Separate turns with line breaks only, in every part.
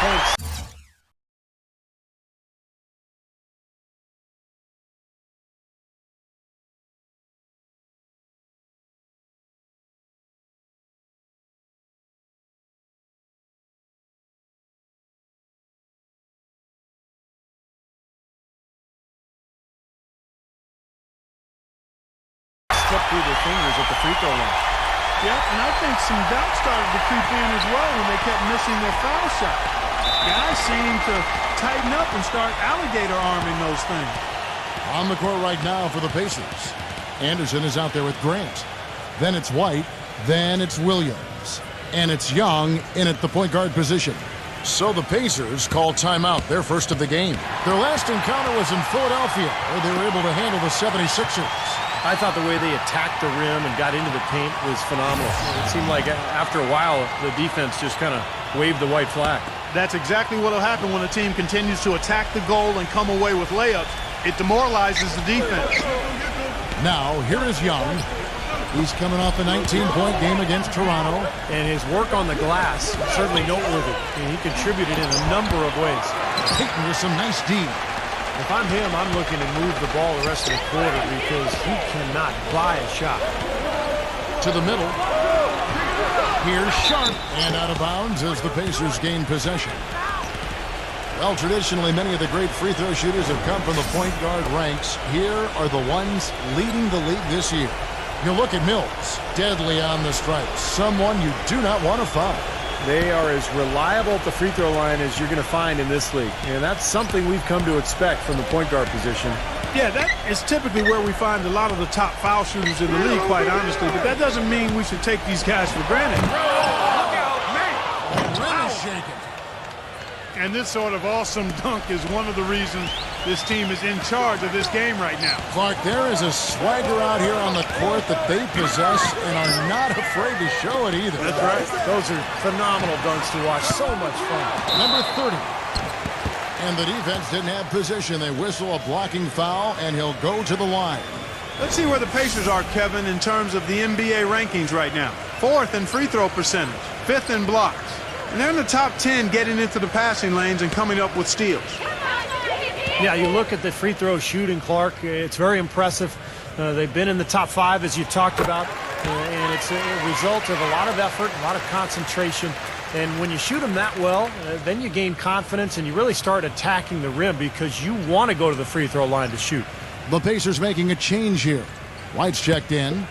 points. Slip through their fingers at the free throw line.
Yep, and I think some doubt started to creep in as well when they kept missing their foul shot. Guys seem to tighten up and start alligator arming those things.
On the court right now for the Pacers. Anderson is out there with Grant. Then it's White. Then it's Williams. And it's Young in at the point guard position. So the Pacers call timeout, their first of the game. Their last encounter was in Philadelphia, where they were able to handle the 76ers.
I thought the way they attacked the rim and got into the paint was phenomenal. It seemed like after a while, the defense just kind of waved the white flag.
That's exactly what will happen when a team continues to attack the goal and come away with layups. It demoralizes the defense.
Now, here is Young. He's coming off a 19-point game against Toronto.
And his work on the glass, certainly noteworthy. And he contributed in a number of ways.
Payton with some nice D.
If I'm him, I'm looking to move the ball the rest of the quarter because he cannot buy a shot.
To the middle. Here's Sharp. And out of bounds as the Pacers gain possession. Well, traditionally, many of the great free throw shooters have come from the point guard ranks. Here are the ones leading the league this year. You look at Mills, deadly on the stripes, someone you do not want to foul.
They are as reliable at the free throw line as you're going to find in this league. And that's something we've come to expect from the point guard position.
Yeah, that is typically where we find a lot of the top foul shooters in the league, quite honestly. But that doesn't mean we should take these guys for granted.
Look out, man! The rim is shaking.
And this sort of awesome dunk is one of the reasons this team is in charge of this game right now.
Clark, there is a swagger out here on the court that they possess and are not afraid to show it either.
That's right. Those are phenomenal dunks to watch. So much fun.
Number 30. And the defense didn't have position. They whistle a blocking foul, and he'll go to the line.
Let's see where the Pacers are, Kevin, in terms of the NBA rankings right now. 4th in free throw percentage, 5th in blocks. And they're in the top 10 getting into the passing lanes and coming up with steals.
Yeah, you look at the free throw shooting, Clark. It's very impressive. They've been in the top 5, as you talked about. And it's a result of a lot of effort, a lot of concentration. And when you shoot them that well, then you gain confidence and you really start attacking the rim because you want to go to the free throw line to shoot.
The Pacers making a change here. White's checked in.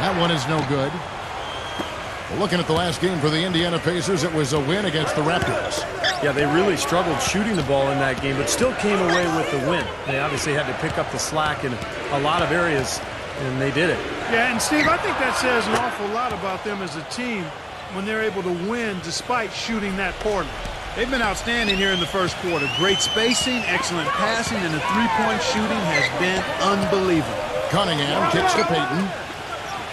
That one is no good. Looking at the last game for the Indiana Pacers, it was a win against the Raptors.
Yeah, they really struggled shooting the ball in that game, but still came away with the win. They obviously had to pick up the slack in a lot of areas, and they did it.
Yeah, and Steve, I think that says an awful lot about them as a team when they're able to win despite shooting that poorly. They've been outstanding here in the first quarter. Great spacing, excellent passing, and the three-point shooting has been unbelievable.
Cunningham kicks to Payton.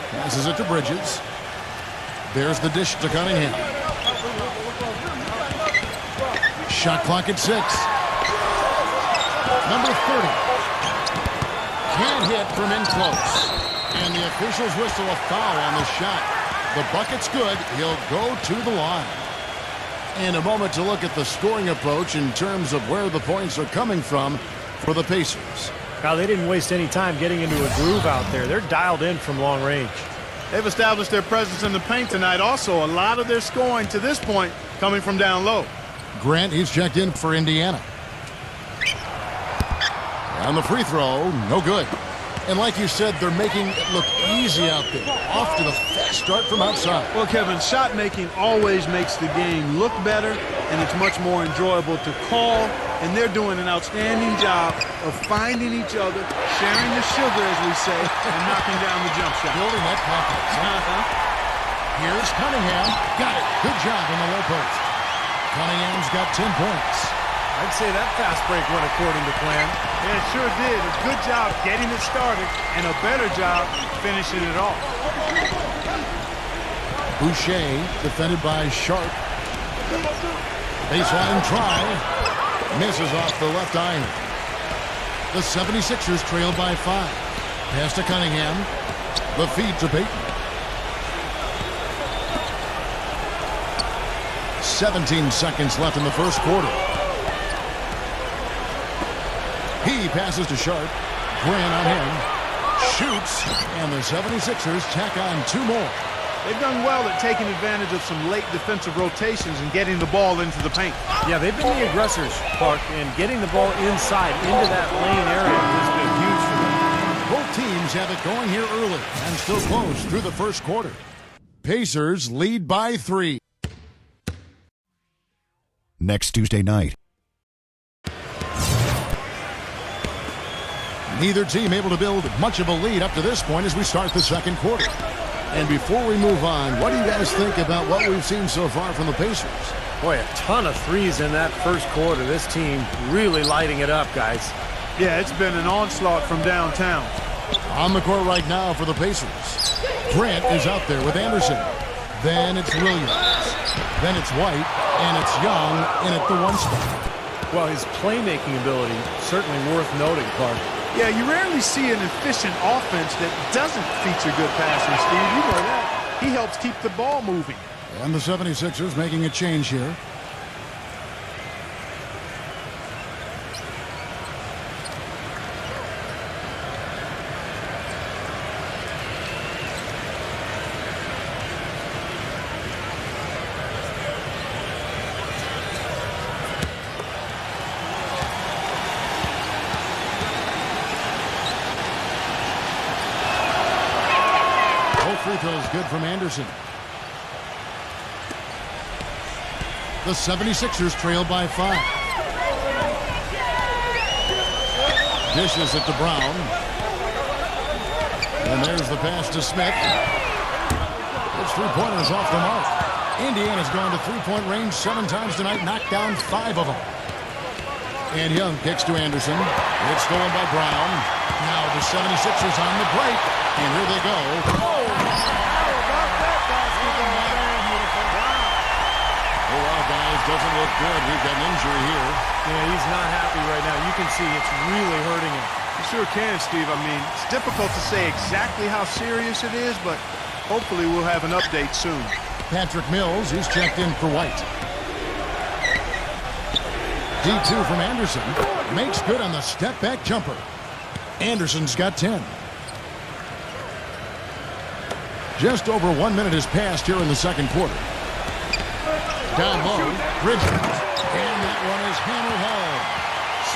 Passes it to Bridges. There's the dish to Cunningham. Shot clock at 6. Number 30. Can't hit from in close. And the officials whistle a foul on the shot. The bucket's good. He'll go to the line. And a moment to look at the scoring approach in terms of where the points are coming from for the Pacers.
Now, they didn't waste any time getting into a groove out there. They're dialed in from long range.
They've established their presence in the paint tonight. Also, a lot of their scoring to this point coming from down low.
Grant, he's checked in for Indiana. On the free throw, no good. And like you said, they're making it look easy out there. Off to the fast start from outside.
Well, Kevin, shot making always makes the game look better, and it's much more enjoyable to call. And they're doing an outstanding job of finding each other, sharing the sugar, as we say, and knocking down the jump shot.
Building that confidence. Here's Cunningham. Got it. Good job in the low post. Cunningham's got 10 points.
I'd say that fast break went according to plan.
Yeah, it sure did. A good job getting it started and a better job finishing it off.
Boucher defended by Sharp. Baseline try. Misses off the left iron. The 76ers trail by 5. Pass to Cunningham. The feed to Peyton. 17 seconds left in the first quarter. He passes to Sharp. Grant on him. Shoots. And the 76ers tack on 2 more.
They've done well at taking advantage of some late defensive rotations and getting the ball into the paint.
Yeah, they've been the aggressors, Clark, and getting the ball inside into that lane area has been huge for them.
Both teams have it going here early and still close through the first quarter. Pacers lead by 3.
Next Tuesday night.
Neither team able to build much of a lead up to this point as we start the second quarter. And before we move on, what do you guys think about what we've seen so far from the Pacers?
Boy, a ton of threes in that first quarter. This team really lighting it up, guys.
Yeah, it's been an onslaught from downtown.
On the court right now for the Pacers. Grant is out there with Anderson. Then it's Williams. Then it's White. And it's Young in at the 1 spot.
Well, his playmaking ability certainly worth noting, Clark.
Yeah, you rarely see an efficient offense that doesn't feature good passing, Steve. You know that. He helps keep the ball moving.
And the 76ers making a change here. Free throws good from Anderson. The 76ers trail by 5. Dishes it to Brown. And there's the pass to Smith. It's 3-pointers off the mark. Indiana's gone to 3-point range 7 times tonight, knocked down 5 of them. And Young kicks to Anderson. It's stolen by Brown. Now the 76ers on the break. And here they go. Doesn't look good. We've got an injury here.
Yeah, he's not happy right now. You can see it's really hurting him.
You sure can, Steve. I mean, it's difficult to say exactly how serious it is, but hopefully we'll have an update soon.
Patrick Mills, he's checked in for White. D2 from Anderson. Makes good on the step-back jumper. Anderson's got 10. Just over 1 minute has passed here in the second quarter. Down low, Bridges, and that one is hammered home.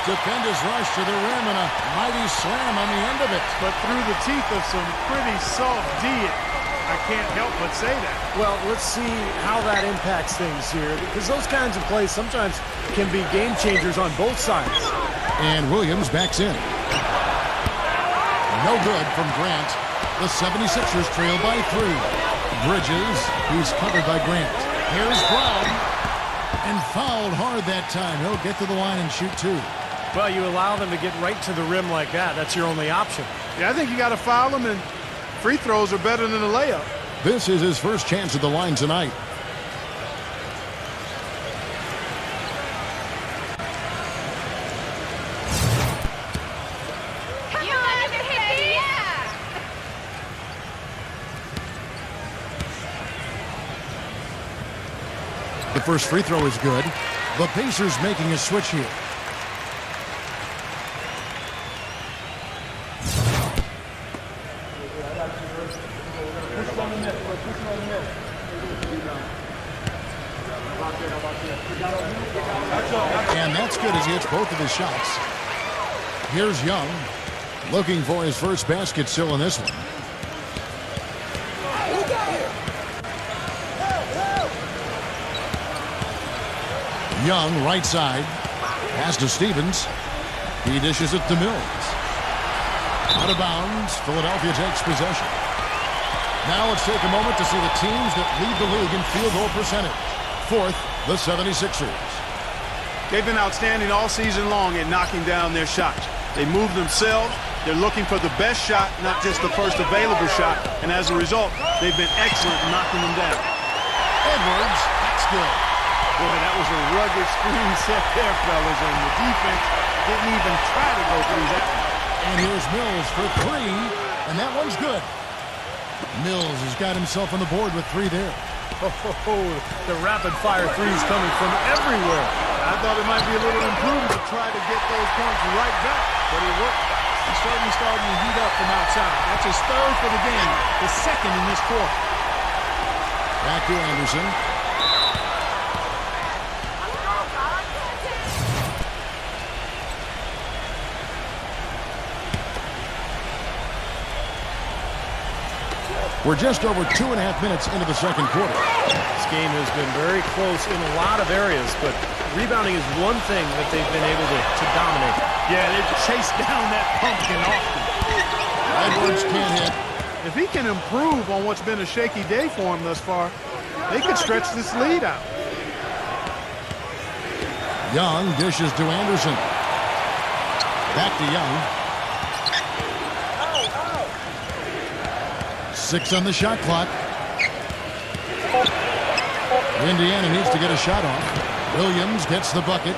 Stupendous rush to the rim and a mighty slam on the end of it.
But through the teeth of some pretty soft D, I can't help but say that.
Well, let's see how that impacts things here, because those kinds of plays sometimes can be game changers on both sides.
And Williams backs in. No good from Grant. The 76ers trail by 3. Bridges, he's covered by Grant. Here's Brown, and fouled hard that time. He'll get to the line and shoot 2.
Well, you allow them to get right to the rim like that. That's your only option.
Yeah, I think you got to foul them, and free throws are better than a layup.
This is his first chance at the line tonight. The first free throw is good. The Pacers making a switch here. And that's good as he hits both of his shots. Here's Young, looking for his first basket still in this one. Young, right side. Pass to Stevens. He dishes it to Mills. Out of bounds. Philadelphia takes possession. Now let's take a moment to see the teams that lead the league in field goal percentage. Fourth, the 76ers.
They've been outstanding all season long at knocking down their shots. They move themselves. They're looking for the best shot, not just the first available shot. And as a result, they've been excellent in knocking them down.
Edwards, that's good.
Boy, that was a rugged screen set there, fellas, and the defense didn't even try to go through that one.
And here's Mills for 3, and that one's good. Mills has got himself on the board with 3 there.
Oh, the rapid-fire threes coming from everywhere.
I thought it might be a little imprudent to try to get those points right back, but it worked. He's certainly starting to heat up from outside. That's his 3rd for the game, the 2nd in this quarter.
Back to Anderson. We're just over 2.5 minutes into the second quarter.
This game has been very close in a lot of areas, but rebounding is one thing that they've been able to dominate.
Yeah, they've chased down that pumpkin often.
Edwards can't hit.
If he can improve on what's been a shaky day for him thus far, they could stretch this lead out.
Young dishes to Anderson. Back to Young. 6 on the shot clock. Indiana needs to get a shot off. Williams gets the bucket.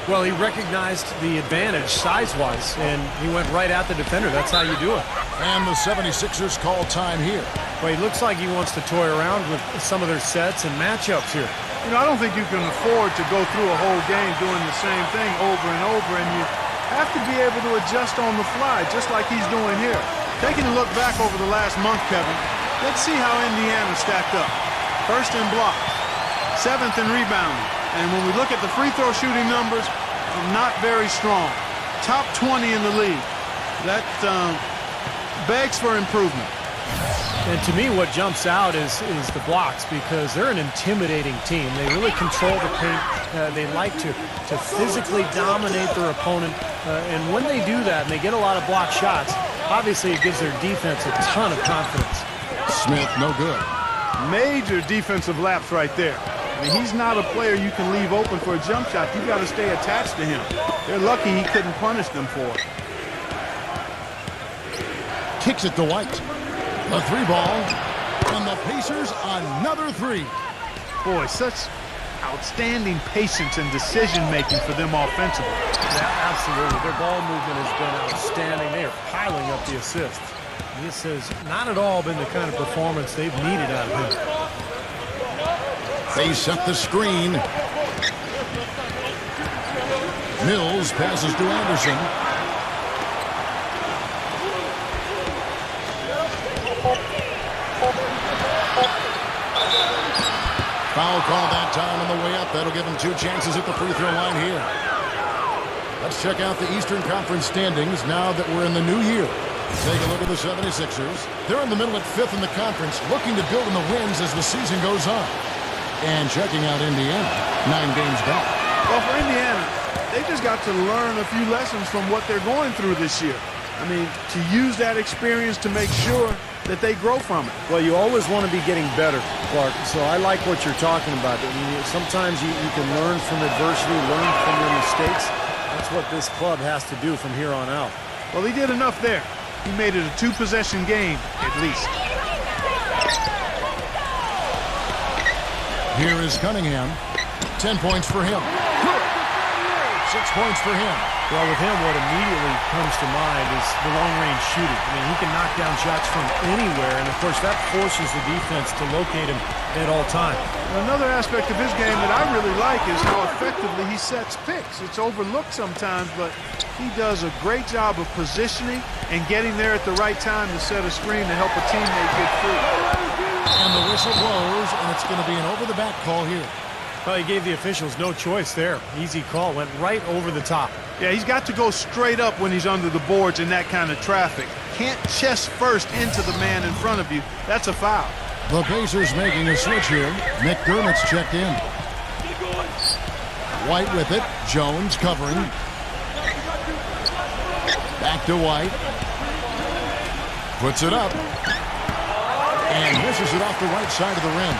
Well, he recognized the advantage size-wise, and he went right at the defender. That's how you do it.
And the 76ers call time here.
Well, he looks like he wants to toy around with some of their sets and matchups here.
You know, I don't think you can afford to go through a whole game doing the same thing over and over, and you have to be able to adjust on the fly, just like he's doing here. Taking a look back over the last month, Kevin, let's see how Indiana stacked up. 1st in blocks, 7th in rebounding, and when we look at the free throw shooting numbers, not very strong. Top 20 in the league. That begs for improvement.
And to me, what jumps out is the blocks, because they're an intimidating team. They really control the paint. They like to physically dominate their opponent. And when they do that and they get a lot of block shots, obviously it gives their defense a ton of confidence.
Smith, no good.
Major defensive lapse right there. I mean, he's not a player you can leave open for a jump shot. You've got to stay attached to him. They're lucky he couldn't punish them for it.
Kicks it to White. The 3 ball. And the Pacers another 3.
Boy, such outstanding patience and decision-making for them offensively.
Yeah, absolutely. Their ball movement has been outstanding. They are piling up the assists. This has not at all been the kind of performance they've needed out of him.
They set the screen. Mills passes to Anderson. Foul call that time on the way up. That'll give him 2 chances at the free throw line here. Let's check out the Eastern Conference standings now that we're in the new year. Take a look at the 76ers. They're in the middle at 5th in the conference, looking to build on the wins as the season goes on. And checking out Indiana, 9 games back.
Well, for Indiana, they just got to learn a few lessons from what they're going through this year. I mean, to use that experience to make sure that they grow from it.
Well, you always want to be getting better, Clark. So I like what you're talking about. I mean, sometimes you can learn from adversity, learn from your mistakes. That's what this club has to do from here on out.
Well, he did enough there. He made it a 2-possession game, at least.
Here is Cunningham. 10 points for him. 6 points for him.
Well, with him, what immediately comes to mind is the long-range shooting. I mean, he can knock down shots from anywhere, and, of course, that forces the defense to locate him at all times.
Another aspect of his game that I really like is how effectively he sets picks. It's overlooked sometimes, but he does a great job of positioning and getting there at the right time to set a screen to help a teammate get free.
And the whistle blows, and it's going to be an over-the-back call here.
Well, he gave the officials no choice there. Easy call. Went right over the top.
Yeah, he's got to go straight up when he's under the boards in that kind of traffic. Can't chest first into the man in front of you. That's a foul.
The Pacers making a switch here. McDermott's checked in. White with it. Jones covering. Back to White. Puts it up. And misses it off the right side of the rim.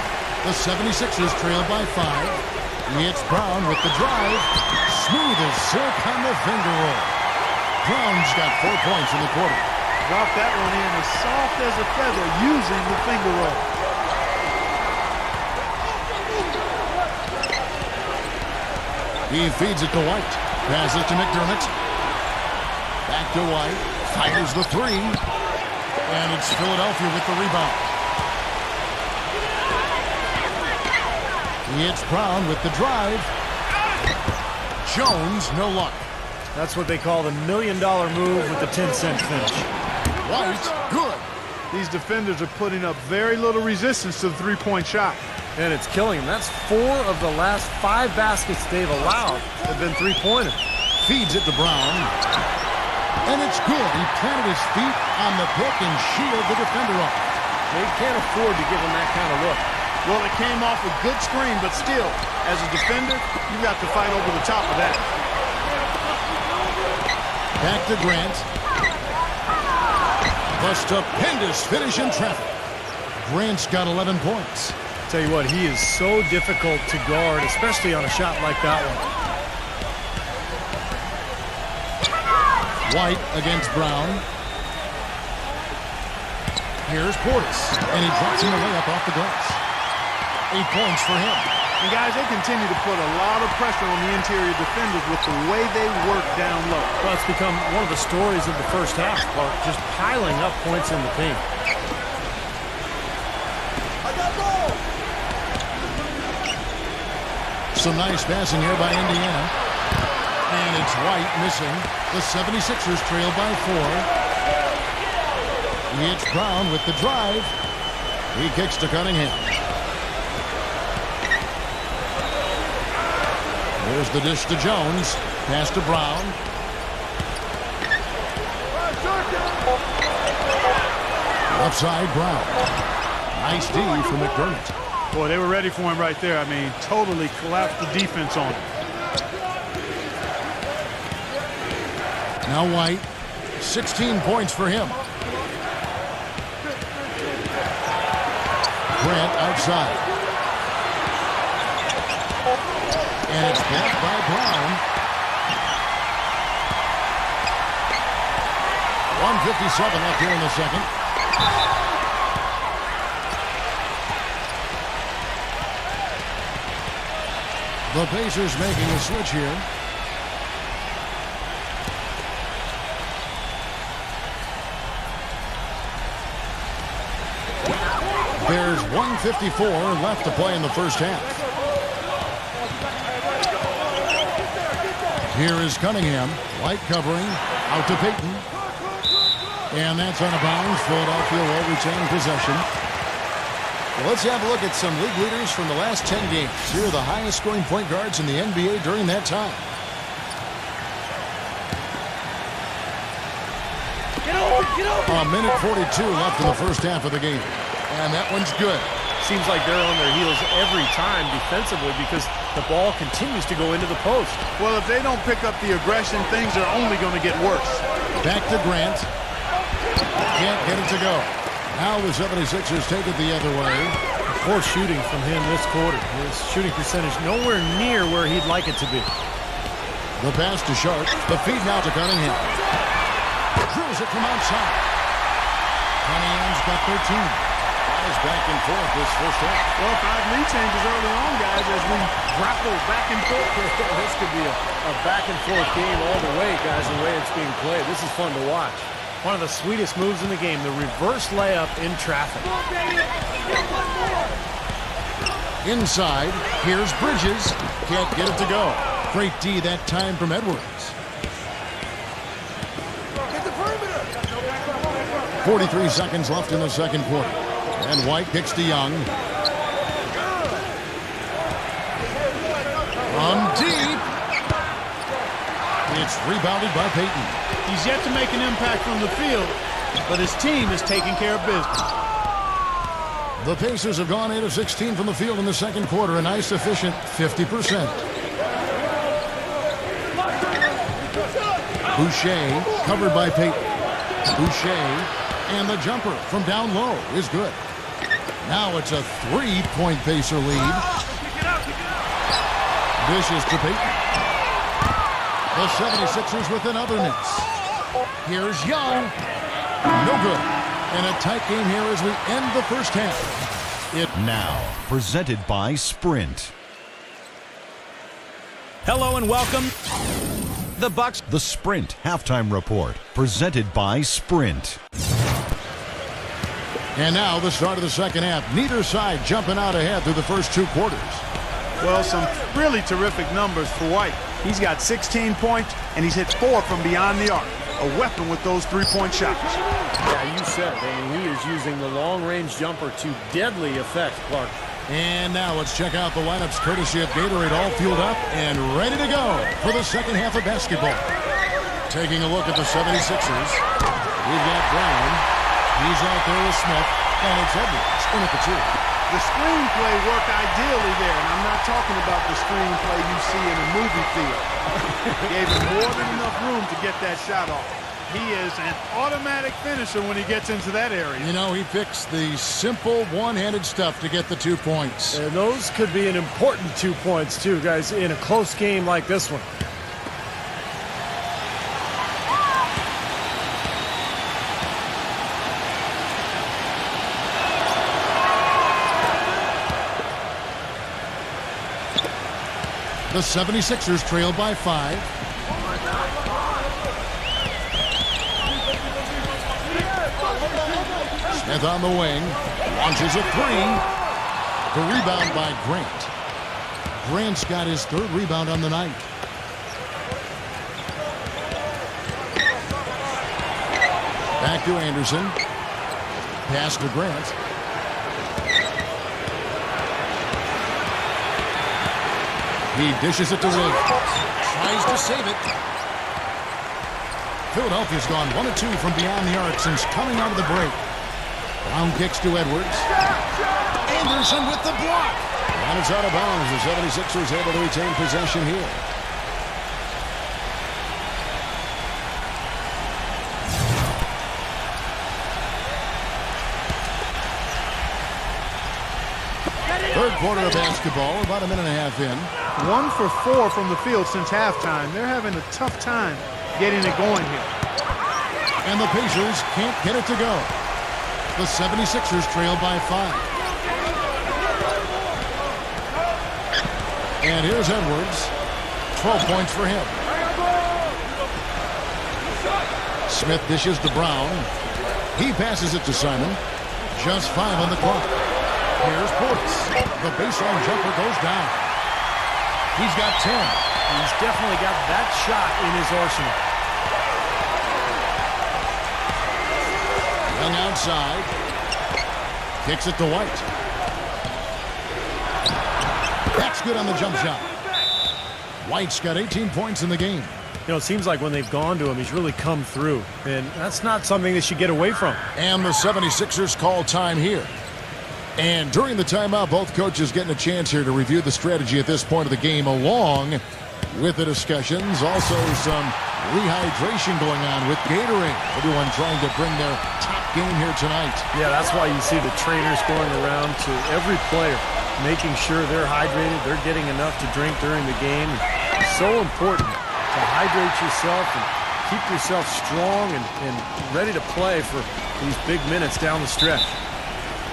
The 76ers trail by 5. It's Brown with the drive. Smooth as silk on the finger roll. Brown's got 4 points in the quarter.
Dropped that one in as soft as a feather using the finger roll.
He feeds it to White. Passes to McDermott. Back to White. Fires the 3. And it's Philadelphia with the rebound. It's Brown with the drive. Jones, no luck.
That's what they call the $1 million move with the 10-cent finish.
White, good.
These defenders are putting up very little resistance to the three-point shot.
And it's killing them. That's 4 of the last 5 baskets they've allowed have been three-pointers.
Feeds it to Brown. And it's good. He planted his feet on the pick and shielded the defender off.
They can't afford to give him that kind of look.
Well, it came off a good screen, but still, as a defender, you've got to fight over the top of that.
Back to Grant. The stupendous finish in traffic. Grant's got 11 points.
Tell you what, he is so difficult to guard, especially on a shot like that one.
White against Brown. Here's Portis, and he drops him away up off the glass. 8 points for him.
And guys, they continue to put a lot of pressure on the interior defenders with the way they work down low.
Well, it's become one of the stories of the first half, Clark, just piling up points in the paint.
Some nice passing here by Indiana. And it's White missing. The 76ers trail by 4. It's Brown with the drive. He kicks to Cunningham. There's the dish to Jones. Pass to Brown. Left side, Brown. Nice D for McDermott.
Boy, they were ready for him right there. I mean, totally collapsed the defense on him.
Now White. 16 points for him. Grant outside. And it's blocked by Brown. 1:57 left here in the second. The Pacers making a switch here. There's 1:54 left to play in the first half. Here is Cunningham. White covering. Out to Payton. And that's out of bounds. Philadelphia will retain possession. Well, let's have a look at some league leaders from the last 10 games. Here are the highest scoring point guards in the NBA during that time. A minute 42 left in the first half of the game. And that one's good.
Seems like they're on their heels every time defensively because the ball continues to go into the post.
Well, if they don't pick up the aggression, things are only going to get worse.
Back to Grant. Can't get it to go. Now the 76ers take it the other way.
Poor shooting from him this quarter. His shooting percentage nowhere near where he'd like it to be.
The pass to Sharp. The feed now to Cunningham. Drills it from outside. Cunningham's got 13. Guys back and forth this first half.
Well, 5 lead changes early on, guys, as we grapple back and forth.
This could be a back-and-forth game all the way, guys, the way it's being played. This is fun to watch. One of the sweetest moves in the game, the reverse layup in traffic.
Inside, here's Bridges. Can't get it to go. Great D that time from Edwards. 43 seconds left in the second quarter. And White kicks to Young. From deep. It's rebounded by Payton.
He's yet to make an impact from the field, but his team is taking care of business.
The Pacers have gone 8 of 16 from the field in the second quarter, a nice efficient 50%. Boucher covered by Payton. Boucher, and the jumper from down low is good. Now it's a 3-point Pacer lead. Dishes to Payton. The 76ers with another miss. Here's Young. No good. And a tight game here as we end the first half. It
Now, presented by Sprint.
Hello and welcome. The Bucks.
The Sprint Halftime Report, presented by Sprint.
And now the start of the second half. Neither side jumping out ahead through the first 2 quarters.
Well, some really terrific numbers for White. He's got 16 points, and he's hit 4 from beyond the arc. A weapon with those three-point shots.
Yeah, you said it. I mean, he is using the long-range jumper to deadly effect, Clark.
And now let's check out the lineups courtesy of Gatorade, all fueled up and ready to go for the second half of basketball. Taking a look at the 76ers, we've got Brown. He's out there with Smith, and it's Edwards in at the 2.
The screenplay worked ideally there, and I'm not talking about the screenplay you see in a movie theater. Gave him more than enough room to get that shot off. He is an automatic finisher when he gets into that area.
You know, he picks the simple one-handed stuff to get the 2 points.
And those could be an important 2 points, too, guys, in a close game like this one.
The 76ers trail by 5. Smith on the wing. Launches a 3. The rebound by Grant. Grant's got his 3rd rebound on the night. Back to Anderson. Pass to Grant. He dishes it to Williams. Tries to save it. Philadelphia's gone 1 of 2 from beyond the arc since coming out of the break. Brown kicks to Edwards. Anderson with the block. And it's out of bounds. The 76ers able to retain possession here. Third quarter of basketball, about a minute and a half in.
1 for 4 from the field since halftime. They're having a tough time getting it going here.
And the Pacers can't get it to go. The 76ers trail by 5. And here's Edwards. 12 points for him. Smith dishes to Brown. He passes it to Simon. Just 5 on the clock. Here's Portis. The baseline jumper goes down. He's got 10.
He's definitely got that shot in his arsenal.
Young outside. Kicks it to White. That's good on the jump shot. White's got 18 points in the game.
You know, it seems like when they've gone to him, he's really come through. And that's not something they should get away from.
And the 76ers call time here. And during the timeout, both coaches getting a chance here to review the strategy at this point of the game, along with the discussions. Also some rehydration going on with Gatorade. Everyone trying to bring their top game here tonight.
Yeah, that's why you see the trainers going around to every player, making sure they're hydrated, they're getting enough to drink during the game. It's so important to hydrate yourself and keep yourself strong and ready to play for these big minutes down the stretch.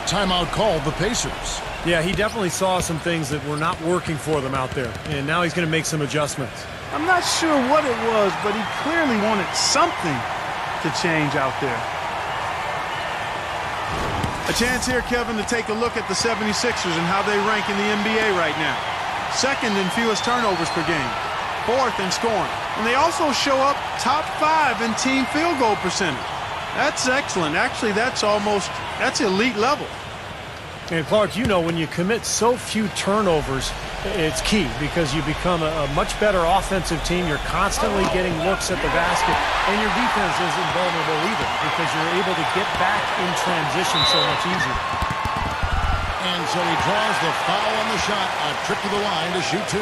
Timeout called the Pacers.
Yeah, he definitely saw some things that were not working for them out there, and now he's going to make some adjustments.
I'm not sure what it was, but he clearly wanted something to change out there. A chance here, Kevin, to take a look at the 76ers and how they rank in the NBA right now. 2nd in fewest turnovers per game. 4th in scoring. And they also show up top 5 in team field goal percentage. That's excellent. Actually, that's elite level.
And Clark, you know, when you commit so few turnovers, it's key because you become a much better offensive team. You're constantly getting looks at the basket, and your defense isn't vulnerable either because you're able to get back in transition so much easier.
And so he draws the foul on the shot. A trip to the line to shoot 2.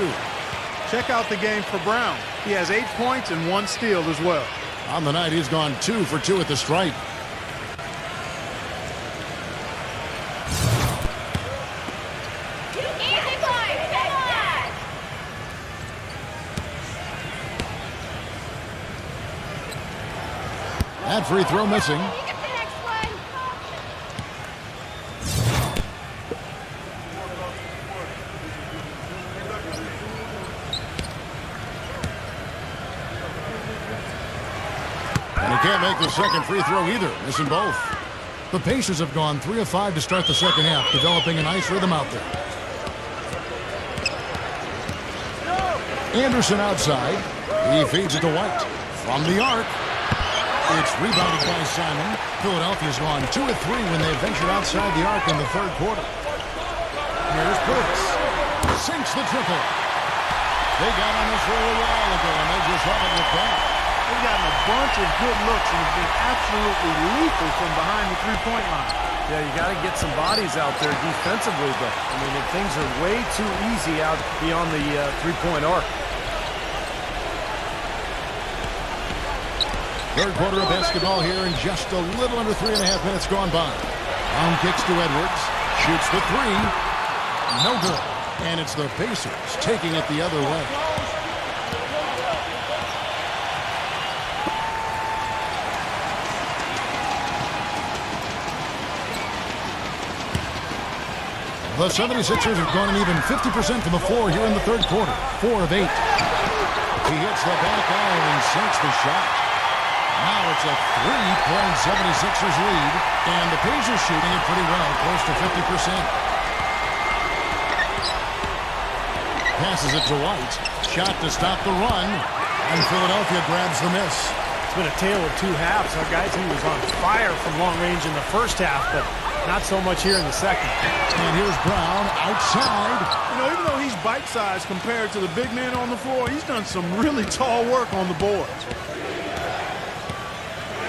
Check out the game for Brown. He has 8 points and 1 steal as well.
On the night, he's gone 2 for 2 at the stripe. That free throw missing. And he can't make the second free throw either, missing both. The Pacers have gone 3 of 5 to start the second half, developing a nice rhythm out there. Anderson outside. He feeds it to White. From the arc. It's rebounded by Simon. Philadelphia's gone 2 of 3 when they ventured outside the arc in the third quarter. Here's Portis. Sinks the triple. They got on this roll a while ago, and they just haven't looked back.
They've gotten a bunch of good looks and have been absolutely lethal from behind the three-point line.
Yeah, you got to get some bodies out there defensively, but I mean, things are way too easy out beyond the three-point arc.
Third quarter of basketball here, and just a little under 3.5 minutes gone by. Brown kicks to Edwards. Shoots the three. No good. And it's the Pacers taking it the other way. The 76ers have gone an even 50% from the floor here in the third quarter. 4 of 8. He hits the back iron and sinks the shot. Now it's a 3-point 76ers lead, and the Pacers shooting it pretty well, close to 50%. Passes it to White. Shot to stop the run, and Philadelphia grabs the miss.
It's been a tale of two halves. Our guys, he was on fire from long range in the first half, but not so much here in the second.
And here's Brown outside.
You know, even though he's bite-sized compared to the big man on the floor, he's done some really tall work on the boards.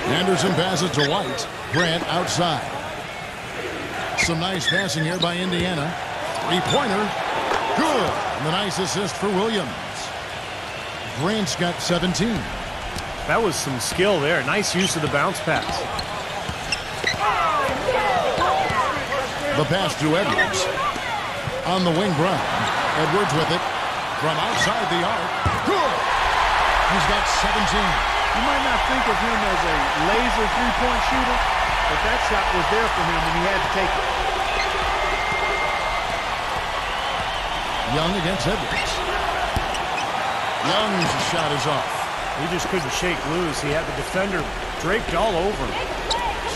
Anderson passes to White. Grant outside. Some nice passing here by Indiana. Three-pointer. Good. And the nice assist for Williams. Grant's got 17.
That was some skill there. Nice use of the bounce pass.
The pass to Edwards. On the wing, Brown. Edwards with it. From outside the arc. Good. He's got 17.
You might not think of him as a laser three-point shooter, but that shot was there for him and he had to take it.
Young against Edwards. Young's shot is off.
He just couldn't shake loose. He had the defender draped all over him.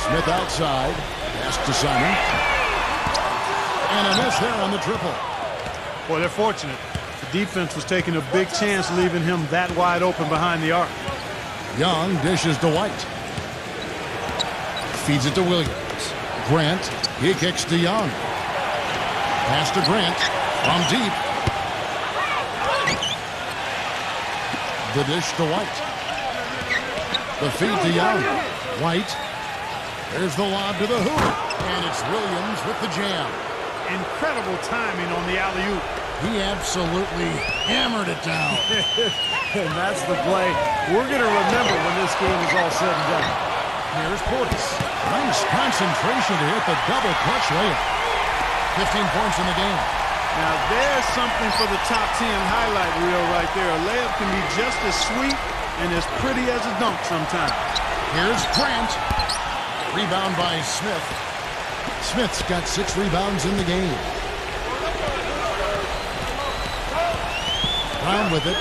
Smith outside. Pass to Simon. And a miss there on the triple.
Boy, they're fortunate. The defense was taking a big chance leaving him that wide open behind the arc.
Young dishes to White. Feeds it to Williams. Grant. He kicks to Young. Pass to Grant. From deep. The dish to White. The feed to Young. White. There's the lob to the hoop. And it's Williams with the jam.
Incredible timing on the alley-oop.
He absolutely hammered it down.
And that's the play we're going to remember when this game is all said and done.
Here's Portis. Nice concentration to hit the double clutch layup. 15 points in the game.
Now there's something for the top 10 highlight reel right there. A layup can be just as sweet and as pretty as a dunk sometimes.
Here's Grant. Rebound by Smith. Smith's got 6 rebounds in the game. Brown with it.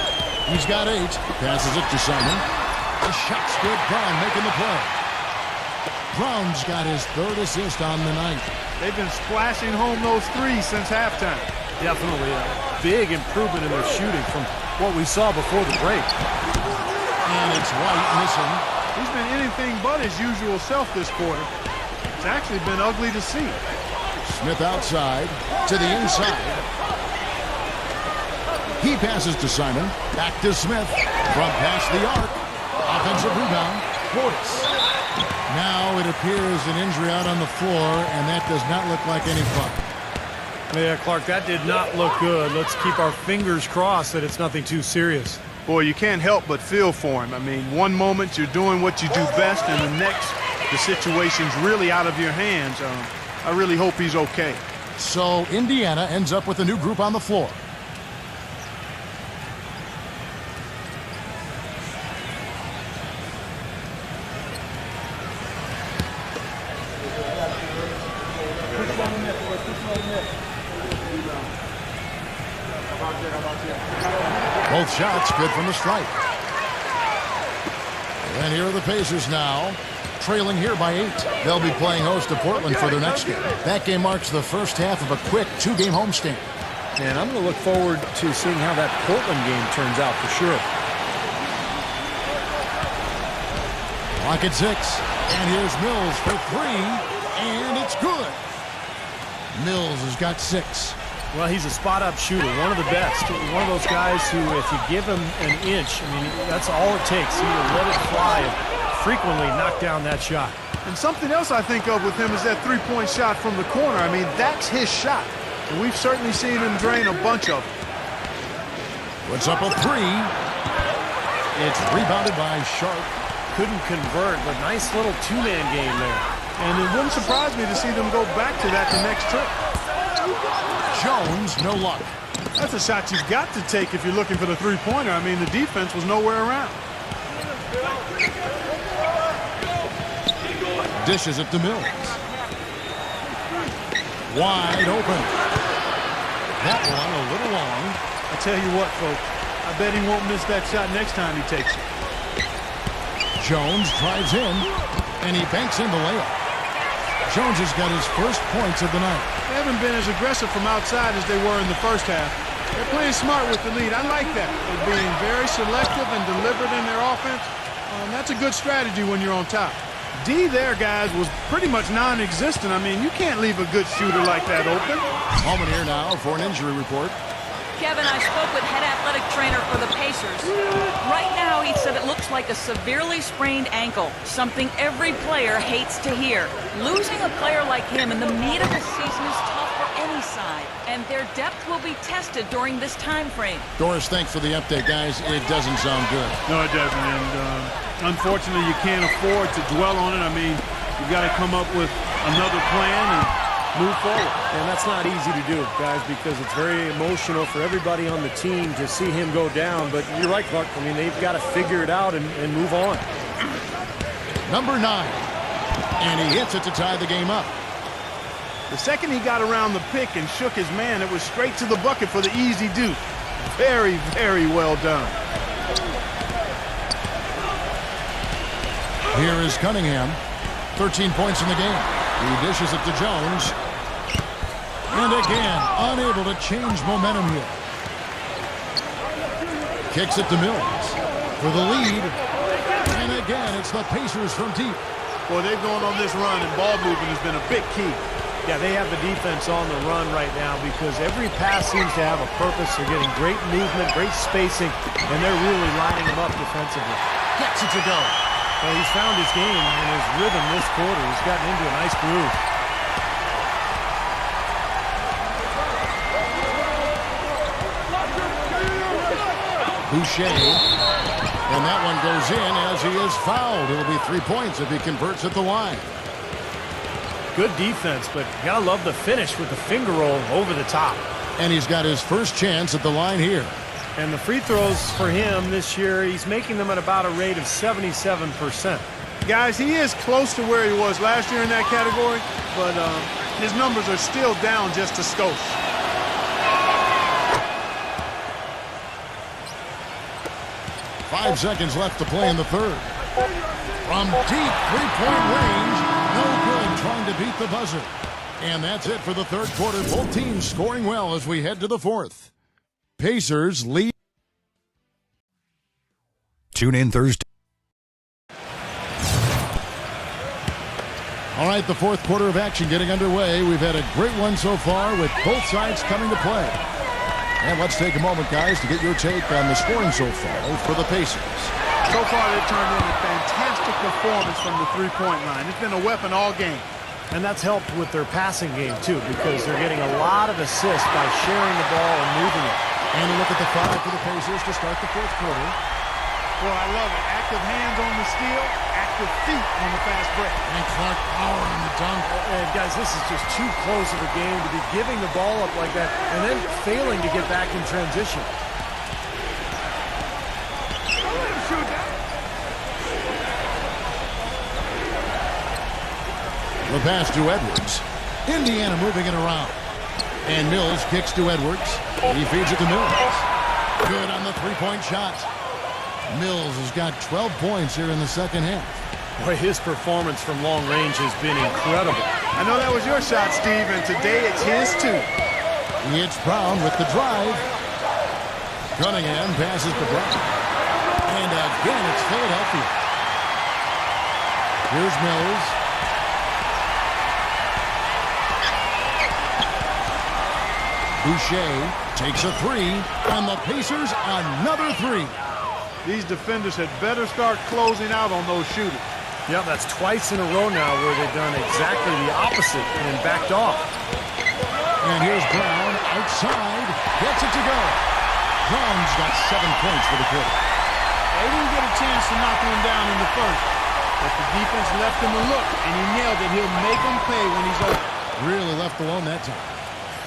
He's got 8. Passes it to Simon. The shot's good. Brown making the play. Brown's got his 3rd assist on the night.
They've been splashing home those threes since halftime.
Definitely a big improvement in their shooting from what we saw before the break.
And it's White missing.
He's been anything but his usual self this quarter. It's actually been ugly to see.
Smith outside to the inside. He passes to Simon. Back to Smith. From past the arc. Offensive rebound. Portis. Now it appears an injury out on the floor, and that does not look like any fun.
Yeah, Clark, that did not look good. Let's keep our fingers crossed that it's nothing too serious.
Boy, you can't help but feel for him. I mean, one moment you're doing what you do best, and the next, the situation's really out of your hands. I really hope he's okay.
So Indiana ends up with a new group on the floor. Both shots good from the stripe. And here are the Pacers now, trailing here by 8. They'll be playing host to Portland for their next game. That game marks the first half of a quick 2-game homestand.
And I'm going to look forward to seeing how that Portland game turns out for sure.
Clock at 6. And here's Mills for 3. And it's good. Mills has got 6.
Well, he's a spot-up shooter, one of the best. One of those guys who, if you give him an inch, I mean, that's all it takes. He will let it fly and frequently knock down that shot.
And something else I think of with him is that three-point shot from the corner. I mean, that's his shot. And we've certainly seen him drain a bunch of them.
Puts up a 3. It's rebounded by Sharp.
Couldn't convert, but nice little two-man game there.
And it wouldn't surprise me to see them go back to that the next trip.
Jones, no luck.
That's a shot you've got to take if you're looking for the three-pointer. I mean, the defense was nowhere around.
Dishes it to Mills. Wide open. That one a little long.
I tell you what, folks, I bet he won't miss that shot next time he takes it.
Jones drives in, and he banks in the layup. Jones has got his first points of the night.
They haven't been as aggressive from outside as they were in the first half. They're playing smart with the lead. I like that. They're being very selective and deliberate in their offense. That's a good strategy when you're on top. D there, guys, was pretty much non-existent. I mean, you can't leave a good shooter like that open.
Moment here now for an injury report.
Kevin, I spoke with head athletic trainer for the Pacers. Right now, he said it looks like a severely sprained ankle, something every player hates to hear. Losing a player like him in the meat of the season is tough for any side, and their depth will be tested during this time frame.
Doris, thanks for the update, guys. It doesn't sound good.
No, it doesn't, and unfortunately, you can't afford to dwell on it. I mean, you've got to come up with another plan and move forward.
And that's not easy to do, guys, because it's very emotional for everybody on the team to see him go down. But you're right, Clark. I mean, they've got to figure it out and move on.
Number 9. And he hits it to tie the game up.
The second he got around the pick and shook his man, it was straight to the bucket for the easy deuce. Very, very well done.
Here is Cunningham. 13 points in the game. He dishes it to Jones. And again, unable to change momentum here. Kicks it to Mills for the lead. And again, it's the Pacers from deep.
Boy, they've gone on this run, and ball movement has been a big key.
Yeah, they have the defense on the run right now because every pass seems to have a purpose. They're getting great movement, great spacing, and they're really lining them up defensively.
Gets it to go.
Well, he's found his game and his rhythm this quarter. He's gotten into a nice groove.
Boucher. And that one goes in as he is fouled. It'll be 3 points if he converts at the line.
Good defense, but you gotta love the finish with the finger roll over the top.
And he's got his first chance at the line here.
And the free throws for him this year, he's making them at about a rate of 77%.
Guys, he is close to where he was last year in that category, but his numbers are still down just a skosh.
Five seconds left to play in the third. From deep three-point range, no good trying to beat the buzzer. And that's it for the third quarter. Both teams scoring well as we head to the fourth. Pacers lead.
Tune in Thursday.
All right, the fourth quarter of action getting underway. We've had a great one so far with both sides coming to play. And let's take a moment, guys, to get your take on the scoring so far for the Pacers.
So far, they've turned in a fantastic performance from the three-point line. It's been a weapon all game.
And that's helped with their passing game, too, because they're getting a lot of assists by sharing the ball and moving it.
And a look at the five for the Pacers to start the fourth quarter.
Well, I love it. Active hands on the steal, active feet on the fast break.
And Clark power on the dunk.
And guys, this is just too close of a game to be giving the ball up like that and then failing to get back in transition.
The pass to Edwards. Indiana moving it around. And Mills kicks to Edwards. He feeds it to Mills. Good on the three-point shot. Mills has got 12 points here in the second half.
Boy, his performance from long range has been incredible.
I know that was your shot, Steve, and today it's his too.
He hits Brown with the drive. Cunningham passes to Brown. And again, it's Philadelphia. Here's Mills. Boucher takes a three, and the Pacers another three.
These defenders had better start closing out on those shooters.
Yep, that's twice in a row now where they've done exactly the opposite and then backed off.
And here's Brown outside, gets it to go. Brown's got 7 points for the quarter.
They didn't get a chance to knock one down in the first, but the defense left him a look, and he nailed it. He'll make them pay when he's open.
Really left alone that time.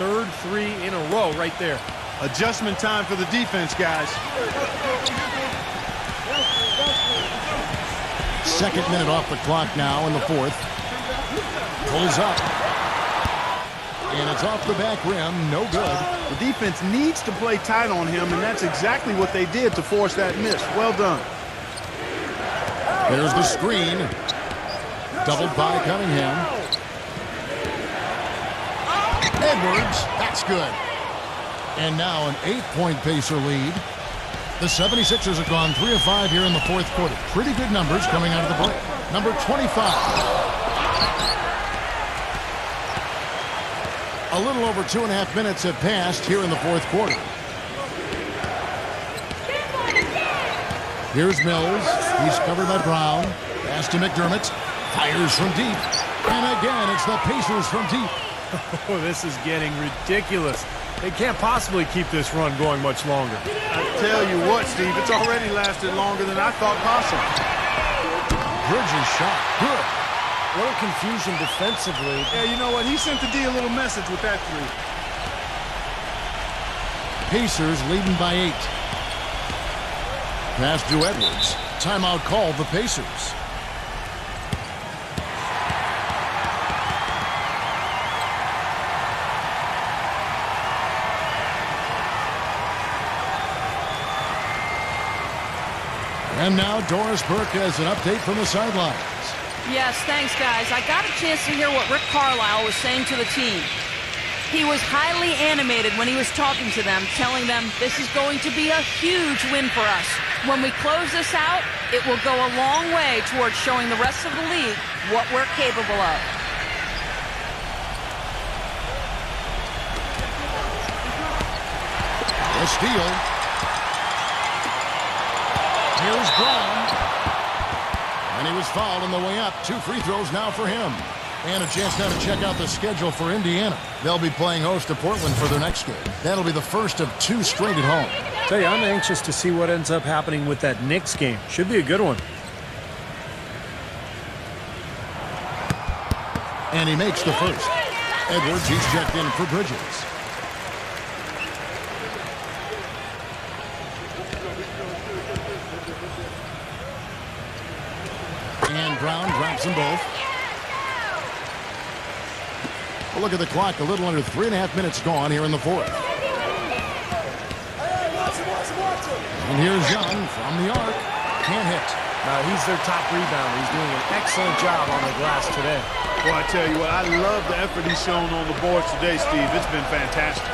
Third three in a row right there.
Adjustment time for the defense, guys.
Second minute off the clock now in the fourth. Pulls up. And it's off the back rim. No good.
The defense needs to play tight on him, and that's exactly what they did to force that miss. Well done.
There's the screen. Doubled by Cunningham. Edwards, that's good. And now an 8-point Pacer lead. The 76ers have gone 3 of 5 here in the fourth quarter. Pretty good numbers coming out of the break. Number 25. A little over 2.5 minutes have passed here in the fourth quarter. Here's Mills. He's covered by Brown. Pass to McDermott. Fires from deep. And again, it's the Pacers from deep.
Oh, this is getting ridiculous. They can't possibly keep this run going much longer.
I tell you what, Steve, it's already lasted longer than I thought possible.
Bridges shot. Good.
What a confusion defensively.
Yeah, you know what? He sent the D a little message with that three.
Pacers leading by 8. Pass to Edwards. Timeout called the Pacers. And now Doris Burke has an update from the sidelines.
Yes, thanks, guys. I got a chance to hear what Rick Carlisle was saying to the team. He was highly animated when he was talking to them, telling them this is going to be a huge win for us. When we close this out, it will go a long way towards showing the rest of the league what we're capable of.
A steal. Here's Brown. And he was fouled on the way up. 2 free throws now for him. And a chance now to check out the schedule for Indiana. They'll be playing host to Portland for their next game. That'll be the first of 2 straight at home.
Tell you, I'm anxious to see what ends up happening with that Knicks game. Should be a good one.
And he makes the first. Edwards, he's checked in for Bridges. And Brown drops them both. Well, look at the clock. A little under 3.5 minutes gone here in the fourth. And here's Young from the arc. Can't hit.
He's their top rebounder. He's doing an excellent job on the glass today.
Well, I tell you what, I love the effort he's shown on the boards today, Steve. It's been fantastic.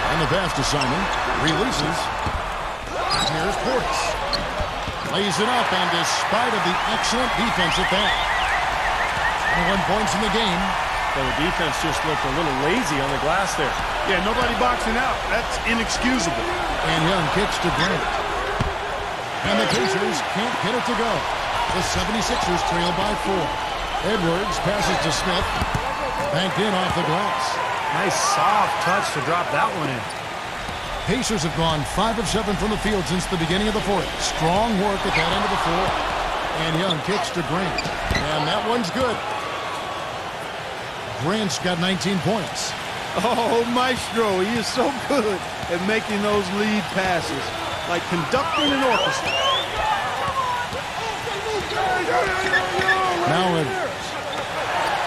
And the pass to Simon. Releases. Here's Portis. Lays it up, and despite of the excellent defense at that. 21 points in the game.
So the defense just looked a little lazy on the glass there.
Yeah, nobody boxing out. That's inexcusable.
And Young kicks to Grant. And the Pacers can't get it to go. The 76ers trail by 4. Edwards passes to Smith. Banked in off the glass.
Nice soft touch to drop that one in.
Pacers have gone 5 of 7 from the field since the beginning of the fourth. Strong work at that end of the floor. And Young kicks to Grant. And that one's good. Grant's got 19 points.
Oh, Maestro, he is so good at making those lead passes, like conducting an orchestra.
Now Edwards.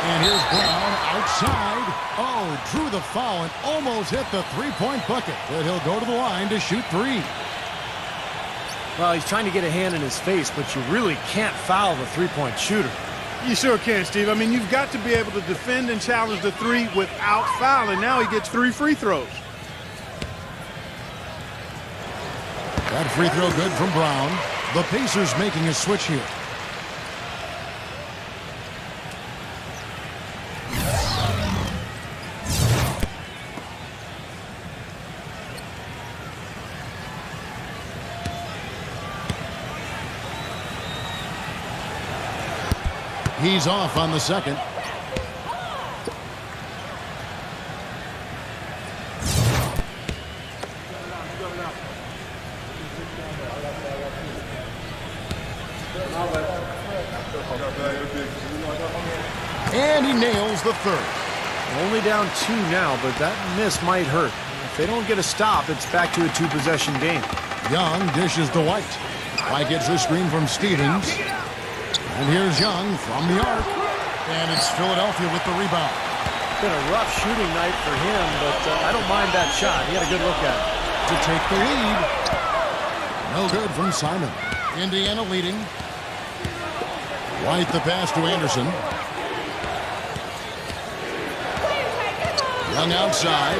And here's Brown outside. Oh, drew the foul and almost hit the three-point bucket. But he'll go to the line to shoot 3.
Well, he's trying to get a hand in his face, but you really can't foul the three-point shooter.
You sure can, Steve. I mean, you've got to be able to defend and challenge the three without fouling. Now he gets 3 free throws.
That free throw good from Brown. The Pacers making a switch here. He's off on the second. And he nails the third.
Only down 2 now, but that miss might hurt. If they don't get a stop, it's back to a 2-possession game.
Young dishes to White. White gets the screen from Stevens. And here's Young from the arc. And it's Philadelphia with the rebound.
Been a rough shooting night for him, but I don't mind that shot. He had a good look at it.
To take the lead. No good from Simon. Indiana leading. White the pass to Anderson. Young outside.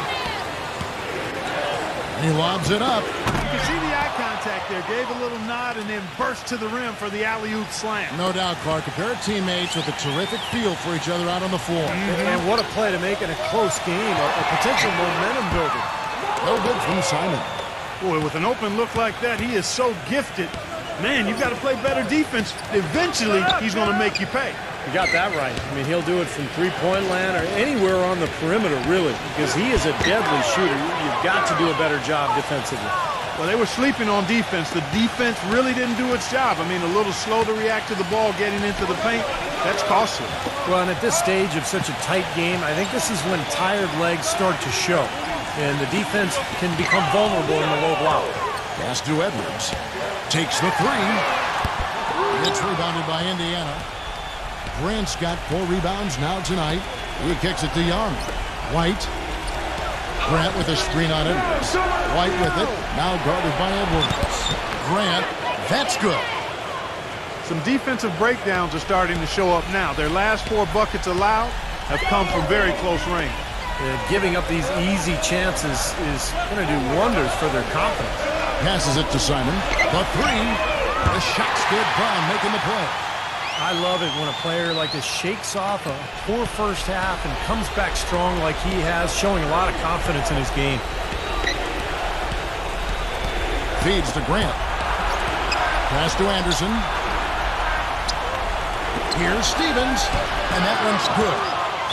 And he lobs it up.
You can see the eye contact there. Gave a little nod and then burst to the rim for the alley-oop slam.
No doubt, Clark. A pair of teammates with a terrific feel for each other out on the floor.
And what a play to make in a close game, a potential momentum builder.
No good from Simon.
Boy, with an open look like that, he is so gifted. Man, you've got to play better defense. Eventually, he's going to make you pay.
You got that right. I mean, he'll do it from three-point land or anywhere on the perimeter, really, because he is a deadly shooter. You've got to do a better job defensively.
Well, they were sleeping on defense. The defense really didn't do its job. I mean, a little slow to react to the ball getting into the paint. That's costly.
Well, and at this stage of such a tight game, I think this is when tired legs start to show, and the defense can become vulnerable in the low block.
Pass to Edwards. Takes the three. It's rebounded by Indiana. Grant's got 4 rebounds now tonight. He kicks it to Young. White. Grant with a screen on it. White with it. Now guarded by Edwards. Grant. That's good.
Some defensive breakdowns are starting to show up now. Their last 4 buckets allowed have come from very close range.
Giving up these easy chances is going to do wonders for their confidence.
Passes it to Simon. The three. The shot's good. Brown making the play.
I love it when a player like this shakes off a poor first half and comes back strong like he has, showing a lot of confidence in his game.
Feeds to Grant. Pass to Anderson. Here's Stevens. And that one's good.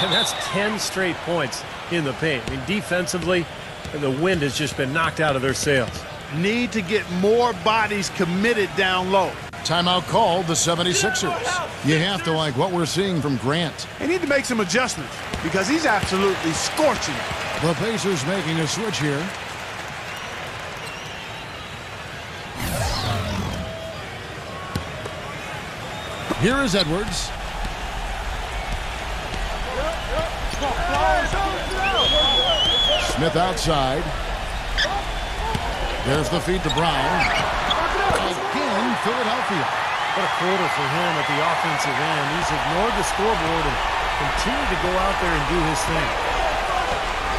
And that's 10 straight points in the paint. I mean, defensively, the wind has just been knocked out of their sails.
Need to get more bodies committed down low.
Timeout called the 76ers. You have to like what we're seeing from Grant.
They need to make some adjustments because he's absolutely scorching.
The Pacers making a switch here. Here is Edwards. Smith outside. There's the feed to Brown. Again, Philadelphia.
What a quarter for him at the offensive end. He's ignored the scoreboard and continued to go out there and do his thing.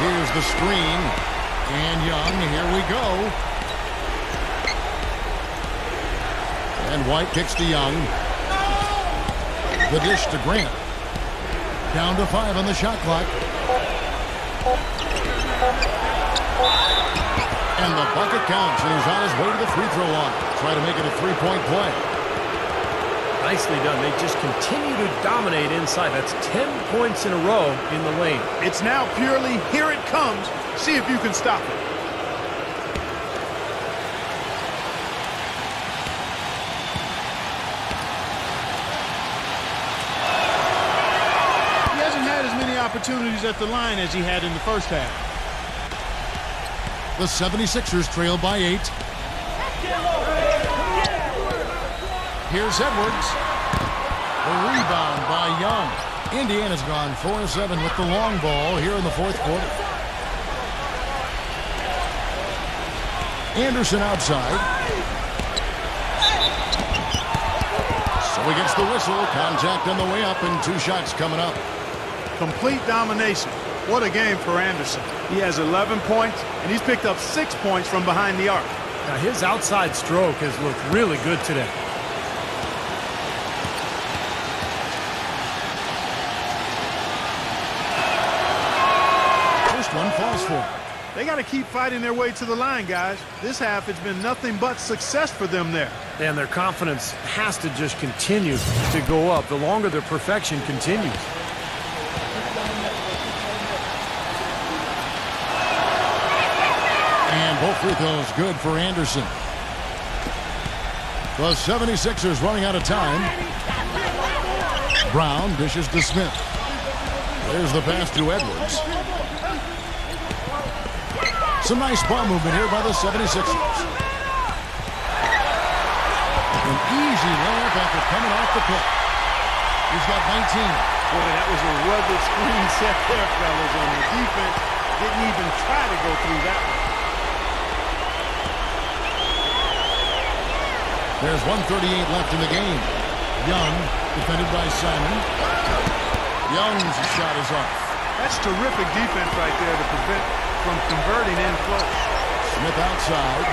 Here's the screen. And Young, here we go. And White kicks to Young. The dish to Grant. Down to 5 on the shot clock. And the bucket counts, and he's on his way to the free throw line. Try to make it a 3-point play.
Nicely done. They just continue to dominate inside. That's 10 points in a row in the lane.
It's now purely here it comes. See if you can stop it. He hasn't had as many opportunities at the line as he had in the first half.
The 76ers trail by 8. Here's Edwards. The rebound by Young. Indiana's gone 4-7 with the long ball here in the fourth quarter. Anderson outside. Referee gets the whistle. Contact on the way up and 2 shots coming up.
Complete domination. What a game for Anderson. He has 11 points, and he's picked up 6 points from behind the arc.
Now, his outside stroke has looked really good today.
First one falls for him.
They got to keep fighting their way to the line, guys. This half has been nothing but success for them there.
And their confidence has to just continue to go up the longer their perfection continues.
And both free throws good for Anderson. The 76ers running out of time. Brown dishes to Smith. There's the pass to Edwards. Some nice ball movement here by the 76ers. An easy layup after coming off the clock. He's got 19.
Boy, that was a rugged screen set there, fellas, and the defense didn't even try to go through that one.
There's 1:38 left in the game. Young, defended by Simon. Young's shot is off.
That's terrific defense right there to prevent from converting in close.
Smith outside.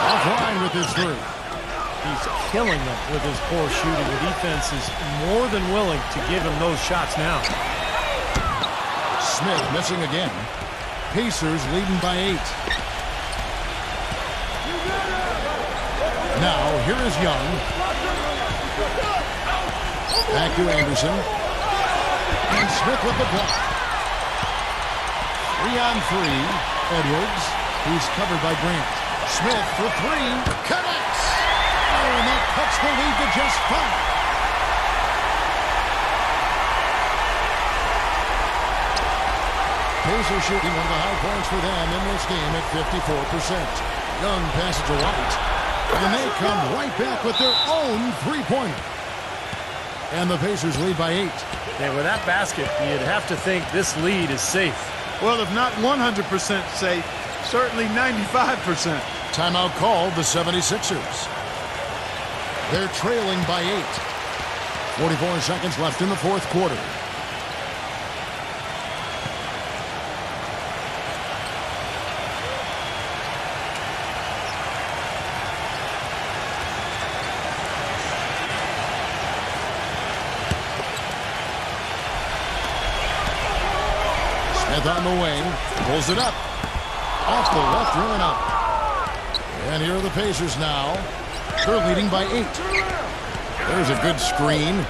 Offline with his 3.
He's killing them with his poor shooting. The defense is more than willing to give him those shots now.
Smith missing again. Pacers leading by 8. Now, here is Young. Back to Anderson. And Smith with the block. 3-on-3. Edwards, who's covered by Grant. Smith for 3. Connects. Oh, and that cuts the lead to just 5. Pacers shooting one of the high points for them in this game at 54%. Young passes to White. And they come right back with their own 3-pointer. And the Pacers lead by 8.
And with that basket, you'd have to think this lead is safe.
Well, if not 100% safe, certainly 95%.
Timeout called the 76ers. They're trailing by 8. 44 seconds left in the 4th quarter. Smith on the wing, pulls it up. Off the left rim and out. And here are the Pacers now. They're leading by 8. There's a good screen.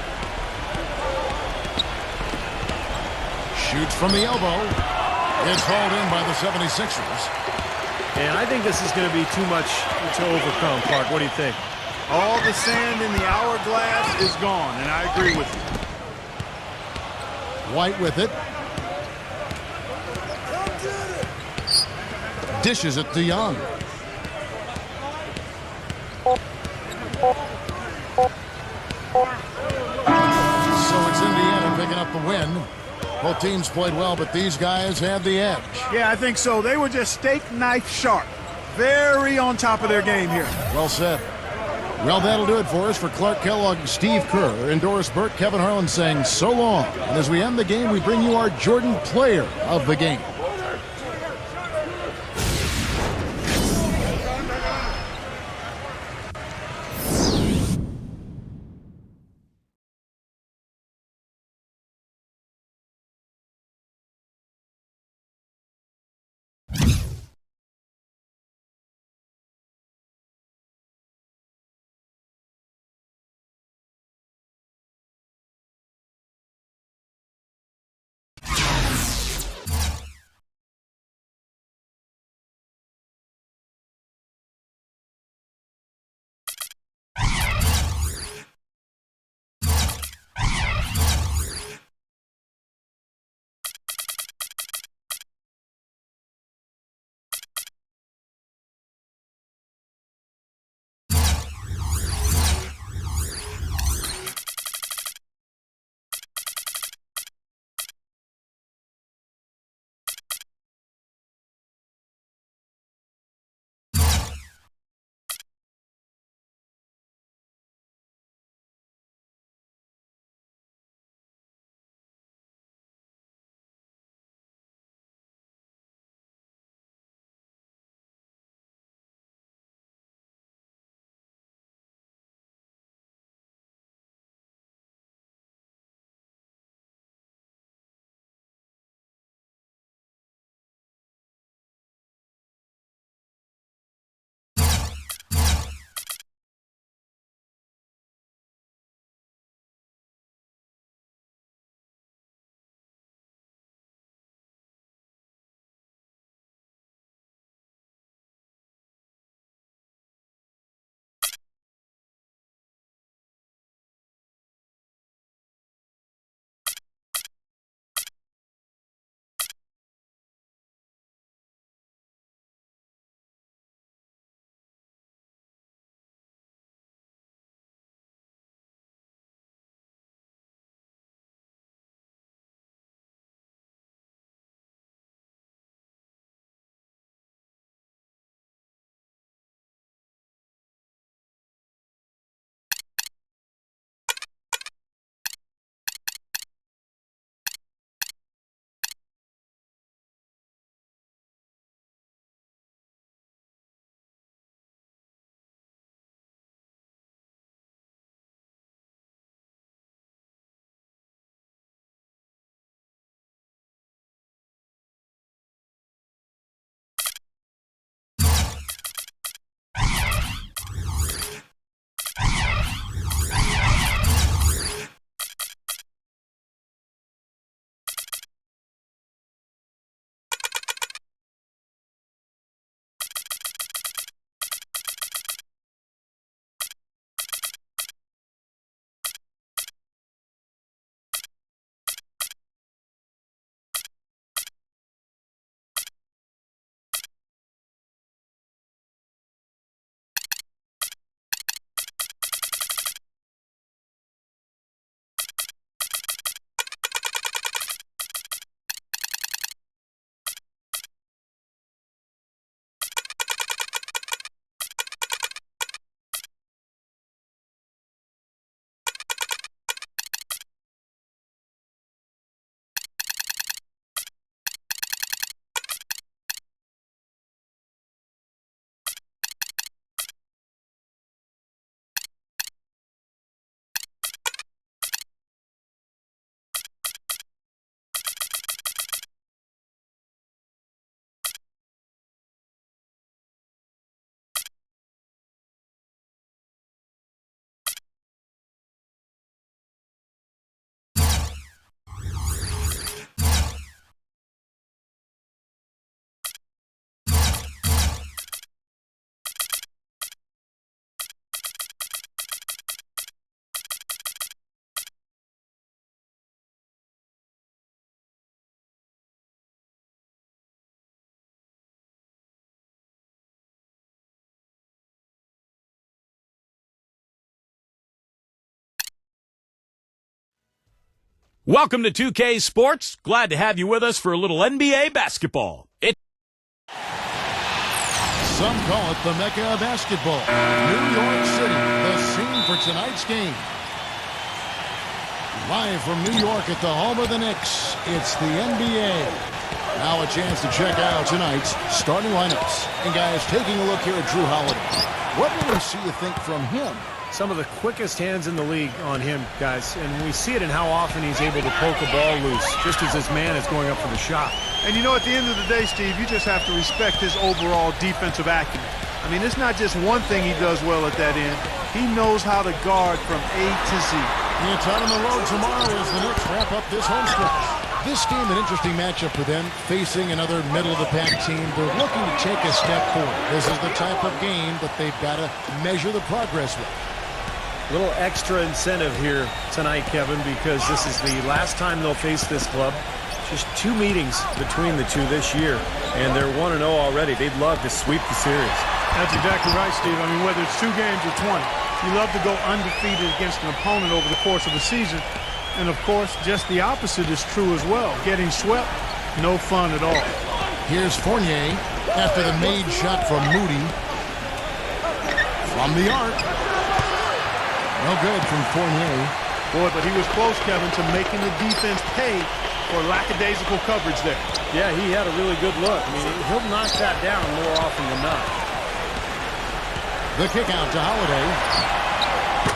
Shoots from the elbow. It's hauled in by the 76ers.
And I think this is going to be too much to overcome, Clark. What do you think?
All the sand in the hourglass is gone, and I agree with you.
White with it. Dishes it to Young. So it's Indiana picking up the win. Both teams played well, but these guys had the edge.
Yeah, I think so. They were just steak knife sharp. Very on top of their game here.
Well said. Well, that'll do it for us. For Clark Kellogg, Steve Kerr, and Doris Burke, Kevin Harlan saying so long. And as we end the game, we bring you our Jordan Player of the Game.
Welcome to 2K Sports. Glad to have you with us for a little NBA basketball.
Some call it the Mecca of basketball. New York City, the scene for tonight's game. Live from New York at the home of the Knicks, it's the NBA. Now a chance to check out tonight's starting lineups. And guys, taking a look here at Drew Holiday. What do we see you think from him?
Some of the quickest hands in the league on him, guys. And we see it in how often he's able to poke a ball loose, just as this man is going up for the shot.
And you know, at the end of the day, Steve, you just have to respect his overall defensive acumen. I mean, it's not just one thing he does well at that end. He knows how to guard from A to Z.
It's out on the road tomorrow as the Knicks wrap up this home stretch. This game, an interesting matchup for them, facing another middle-of-the-pack team. They're looking to take a step forward. This is the type of game that they've got to measure the progress with.
A little extra incentive here tonight, Kevin, because this is the last time they'll face this club. Just 2 meetings between the two this year, and they're 1-0 already. They'd love to sweep the series.
That's exactly right, Steve. I mean, whether it's 2 games or 20, you love to go undefeated against an opponent over the course of a season. And, of course, just the opposite is true as well. Getting swept, no fun at all.
Here's Fournier after the made shot from Moody. From the arc. No good from Fournier.
Boy, but he was close, Kevin, to making the defense pay for lackadaisical coverage there.
Yeah, he had a really good look. I mean, he'll knock that down more often than not.
The kick out to Holiday.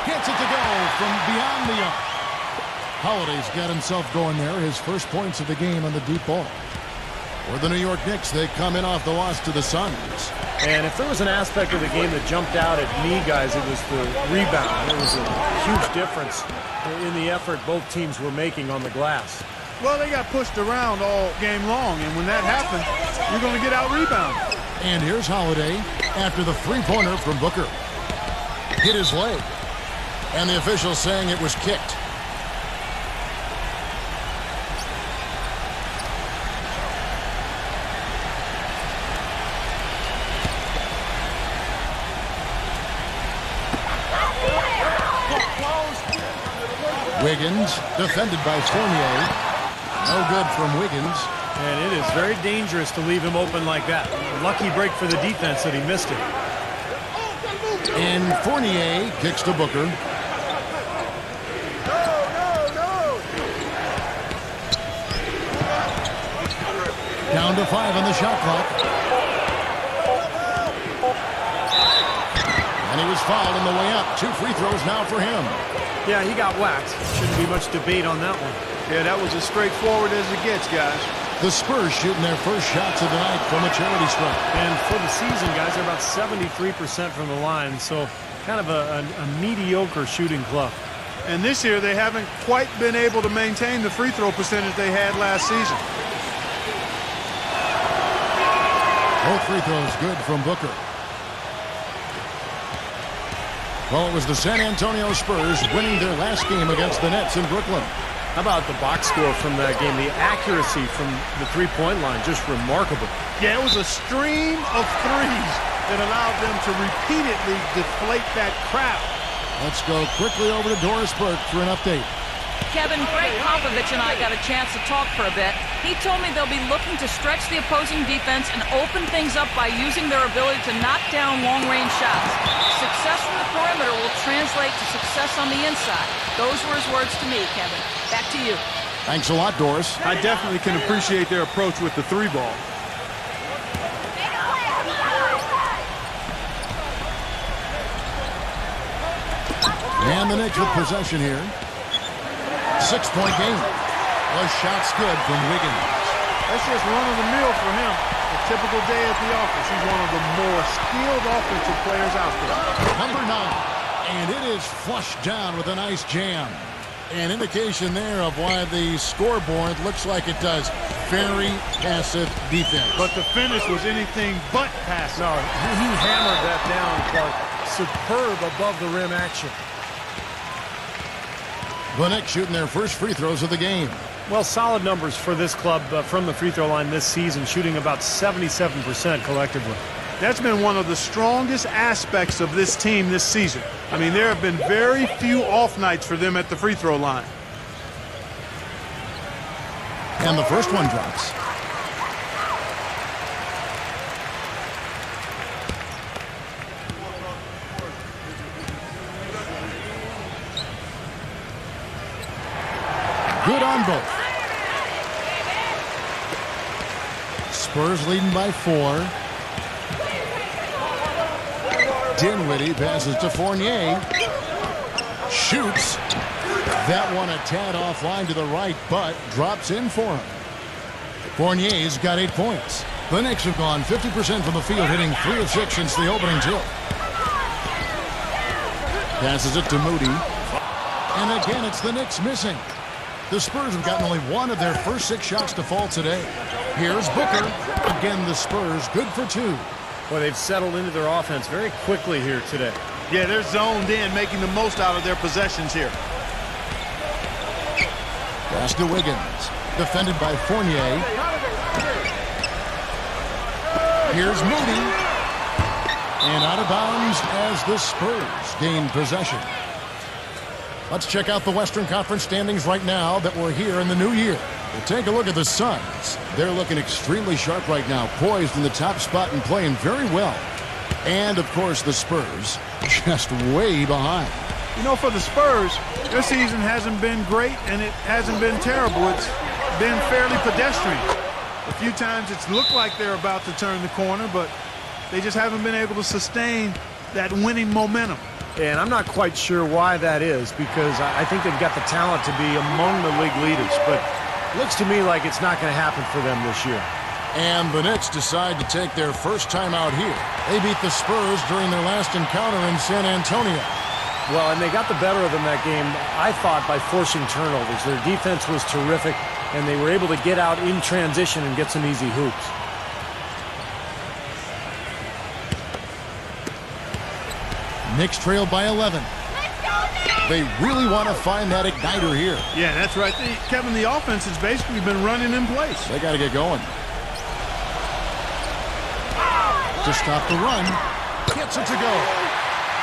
Gets it to go from beyond the arc. Holiday's got himself going there. His first points of the game on the deep ball. For the New York Knicks, they come in off the loss to the Suns.
And if there was an aspect of the game that jumped out at me, guys, it was the rebound. It was a huge difference in the effort both teams were making on the glass.
Well, they got pushed around all game long, and when that happens, you're going to get out-rebounded.
And here's Holiday after the three-pointer from Booker. Hit his leg. And the official saying it was kicked. Wiggins, defended by Fournier. No good from Wiggins.
And it is very dangerous to leave him open like that. Lucky break for the defense that he missed it.
And Fournier kicks to Booker. Down to 5 on the shot clock. And he was fouled on the way up. 2 free throws now for him.
Yeah, he got whacked. Shouldn't be much debate on that one.
Yeah, that was as straightforward as it gets, guys.
The Spurs shooting their first shots of the night from a charity stripe.
And for the season, guys, they're about 73% from the line, so kind of a mediocre shooting club.
And this year, they haven't quite been able to maintain the free throw percentage they had last season.
Both free throws good from Booker. Well, it was the San Antonio Spurs winning their last game against the Nets in Brooklyn.
How about the box score from that game? The accuracy from the three-point line, just remarkable.
Yeah, it was a stream of threes that allowed them to repeatedly deflate that crowd.
Let's go quickly over to Doris Burke for an update.
Kevin, Greg Popovich and I got a chance to talk for a bit. He told me they'll be looking to stretch the opposing defense and open things up by using their ability to knock down long-range shots. Success from the perimeter will translate to success on the inside. Those were his words to me, Kevin. Back to you.
Thanks a lot, Doris.
I definitely can appreciate their approach with the three ball.
And the Knicks with possession here. 6-point game. The shot's good from Wiggins.
That's just run-of-the-mill for him. A typical day at the office. He's one of the more skilled offensive players out there.
Number 9. And it is flushed down with a nice jam. An indication there of why the scoreboard looks like it does. Very passive defense.
But the finish was anything but passive.
No, he hammered that down, Clark. Superb above-the-rim action.
The Knicks shooting their first free throws of the game.
Well, solid numbers for this club from the free throw line this season, shooting about 77% collectively.
That's been one of the strongest aspects of this team this season. I mean, there have been very few off nights for them at the free throw line.
And the first one drops. Good on both. Spurs leading by 4. Dinwiddie passes to Fournier. Shoots. That one a tad offline to the right, but drops in for him. Fournier's got 8 points. The Knicks have gone 50% from the field, hitting 3 of 6 since the opening tip. Passes it to Moody. And again, it's the Knicks missing. The Spurs have gotten only 1 of their first 6 shots to fall today. Here's Booker. Again, the Spurs good for 2.
Well, they've settled into their offense very quickly here today.
Yeah, they're zoned in, making the most out of their possessions here.
Pass to Wiggins. Defended by Fournier. Here's Moody. And out of bounds as the Spurs gain possession. Let's check out the Western Conference standings right now that we're here in the new year. We'll take a look at the Suns. They're looking extremely sharp right now, poised in the top spot and playing very well. And, of course, the Spurs just way behind.
You know, for the Spurs, their season hasn't been great, and it hasn't been terrible. It's been fairly pedestrian. A few times it's looked like they're about to turn the corner, but they just haven't been able to sustain that winning momentum.
And I'm not quite sure why that is, because I think they've got the talent to be among the league leaders, but it looks to me like it's not going to happen for them this year.
And the Knicks decide to take their first time out here. They beat the Spurs during their last encounter in San Antonio.
Well, and they got the better of them that game, I thought, by forcing turnovers. Their defense was terrific, and they were able to get out in transition and get some easy hoops.
Knicks trailed by 11. They really want to find that igniter here.
Yeah, that's right. Kevin, the offense has basically been running in place.
They got to get going. To stop the run. Gets it to go.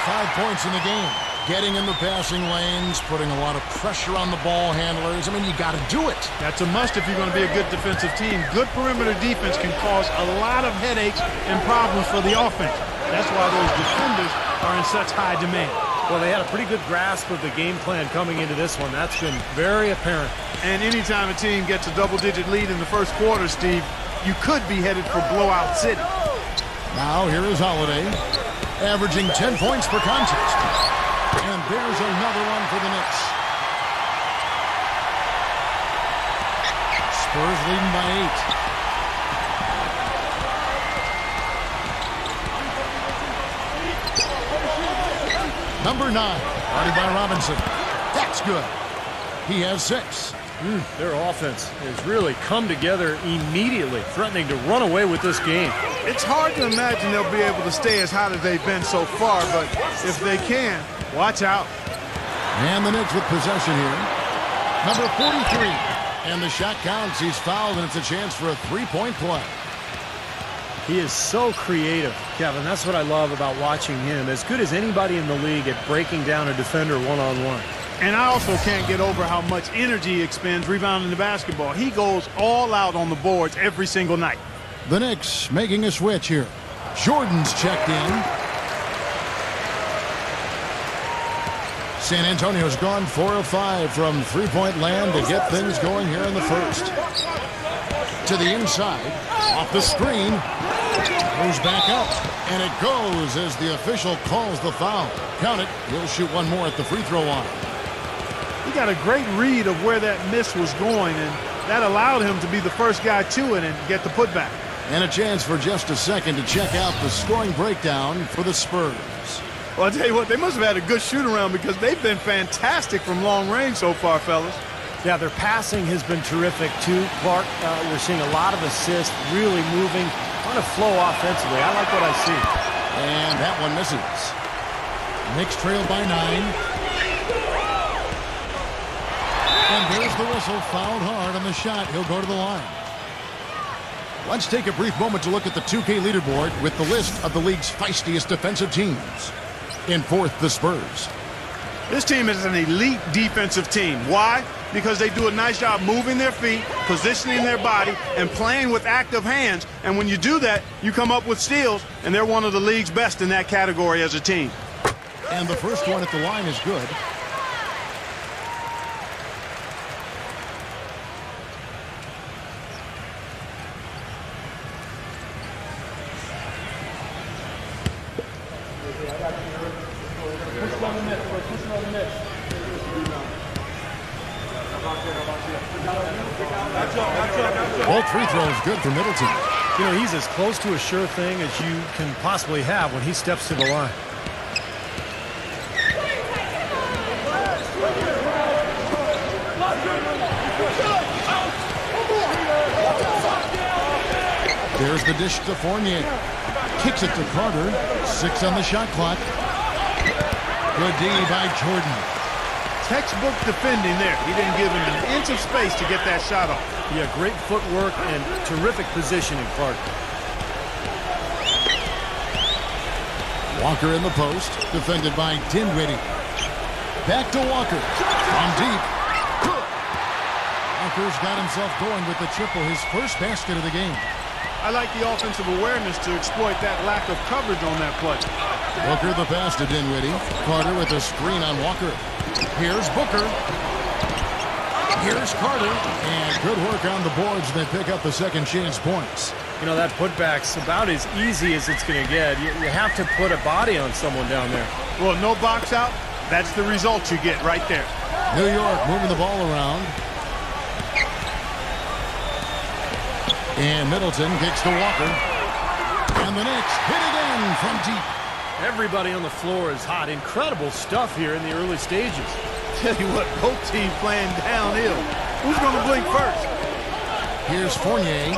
5 points in the game. Getting in the passing lanes, putting a lot of pressure on the ball handlers. I mean, you got to do it.
That's a must if you're going to be a good defensive team. Good perimeter defense can cause a lot of headaches and problems for the offense. That's why those defenders are in such high demand.
Well, they had a pretty good grasp of the game plan coming into this one. That's been very apparent.
And anytime a team gets a double-digit lead in the first quarter, Steve, you could be headed for blowout city.
Now here is Holiday, averaging 10 points per contest. And there's another one for the Knicks. Spurs leading by 8. Number 9, guarded by Robinson. That's good. He has 6.
Their offense has really come together immediately, threatening to run away with this game.
It's hard to imagine they'll be able to stay as hot as they've been so far, but if they can, watch out.
And the Knicks with possession here. Number 43. And the shot counts. He's fouled, and it's a chance for a 3-point play.
He is so creative, Kevin. That's what I love about watching him. As good as anybody in the league at breaking down a defender one-on-one.
And I also can't get over how much energy he expends rebounding the basketball. He goes all out on the boards every single night.
The Knicks making a switch here. Jordan's checked in. San Antonio's gone 4 of 5 from three-point land to get things going here in the first. To the inside, off the screen, goes back up, and it goes as the official calls the foul. Count it, he'll shoot one more at the free throw line.
He got a great read of where that miss was going, and that allowed him to be the first guy to it and get the putback.
And a chance for just a second to check out the scoring breakdown for the Spurs.
Well, I'll tell you what, they must have had a good shoot-around because they've been fantastic from long range so far, fellas.
Yeah, their passing has been terrific, too. Clark, we're seeing a lot of assists, really moving on a flow offensively. I like what I see.
And that one misses. Knicks trailed by 9. And there's the whistle, fouled hard on the shot. He'll go to the line. Let's take a brief moment to look at the 2K leaderboard with the list of the league's feistiest defensive teams. In 4th, the Spurs.
This team is an elite defensive team. Why? Because they do a nice job moving their feet, positioning their body, and playing with active hands. And when you do that, you come up with steals, and they're one of the league's best in that category as a team.
And the first one at the line is good. Both free throws good for Middleton.
You know, he's as close to a sure thing as you can possibly have when he steps to the line.
There's the dish to Fournier. Kicks it to Carter. 6 on the shot clock. Good D by Jordan.
Textbook defending there. He didn't give him an inch of space to get that shot off.
Yeah, great footwork and terrific positioning, Clark.
Walker in the post. Defended by Dinwiddie. Back to Walker. From deep. Walker's got himself going with the triple, his first basket of the game.
I like the offensive awareness to exploit that lack of coverage on that play.
Booker the pass to Dinwiddie. Carter with a screen on Walker. Here's Booker. Here's Carter. And good work on the boards. They pick up the second chance points.
You know, that putback's about as easy as it's going to get. You have to put a body on someone down there.
Well, no box out. That's the result you get right there.
New York moving the ball around. And Middleton kicks to Walker. And the Knicks hit again from deep.
Everybody on the floor is hot. Incredible stuff here in the early stages.
Tell you what, both teams playing downhill. Who's going to blink first?
Here's Fournier.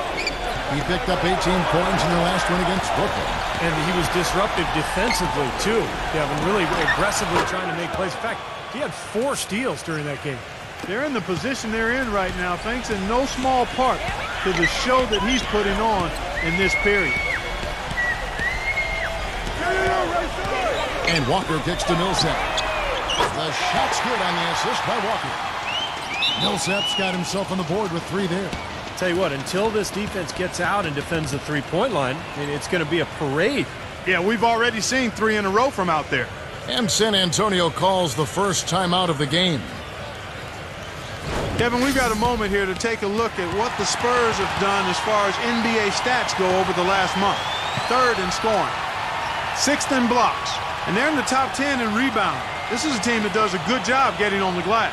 He picked up 18 points in their last win against Brooklyn.
And he was disruptive defensively, too. Kevin, really aggressively trying to make plays. In fact, he had 4 steals during that game.
They're in the position they're in right now, thanks in no small part to the show that he's putting on in this period.
And Walker kicks to Millsap. The shot's good on the assist by Walker. Millsap's got himself on the board with 3 there.
Tell you what, until this defense gets out and defends the three-point line, I mean, it's going to be a parade.
Yeah, we've already seen 3 in a row from out there.
And San Antonio calls the first timeout of the game.
Kevin, we've got a moment here to take a look at what the Spurs have done as far as NBA stats go over the last month. 3rd in scoring, 6th in blocks, and they're in the top 10 in rebounding. This is a team that does a good job getting on the glass.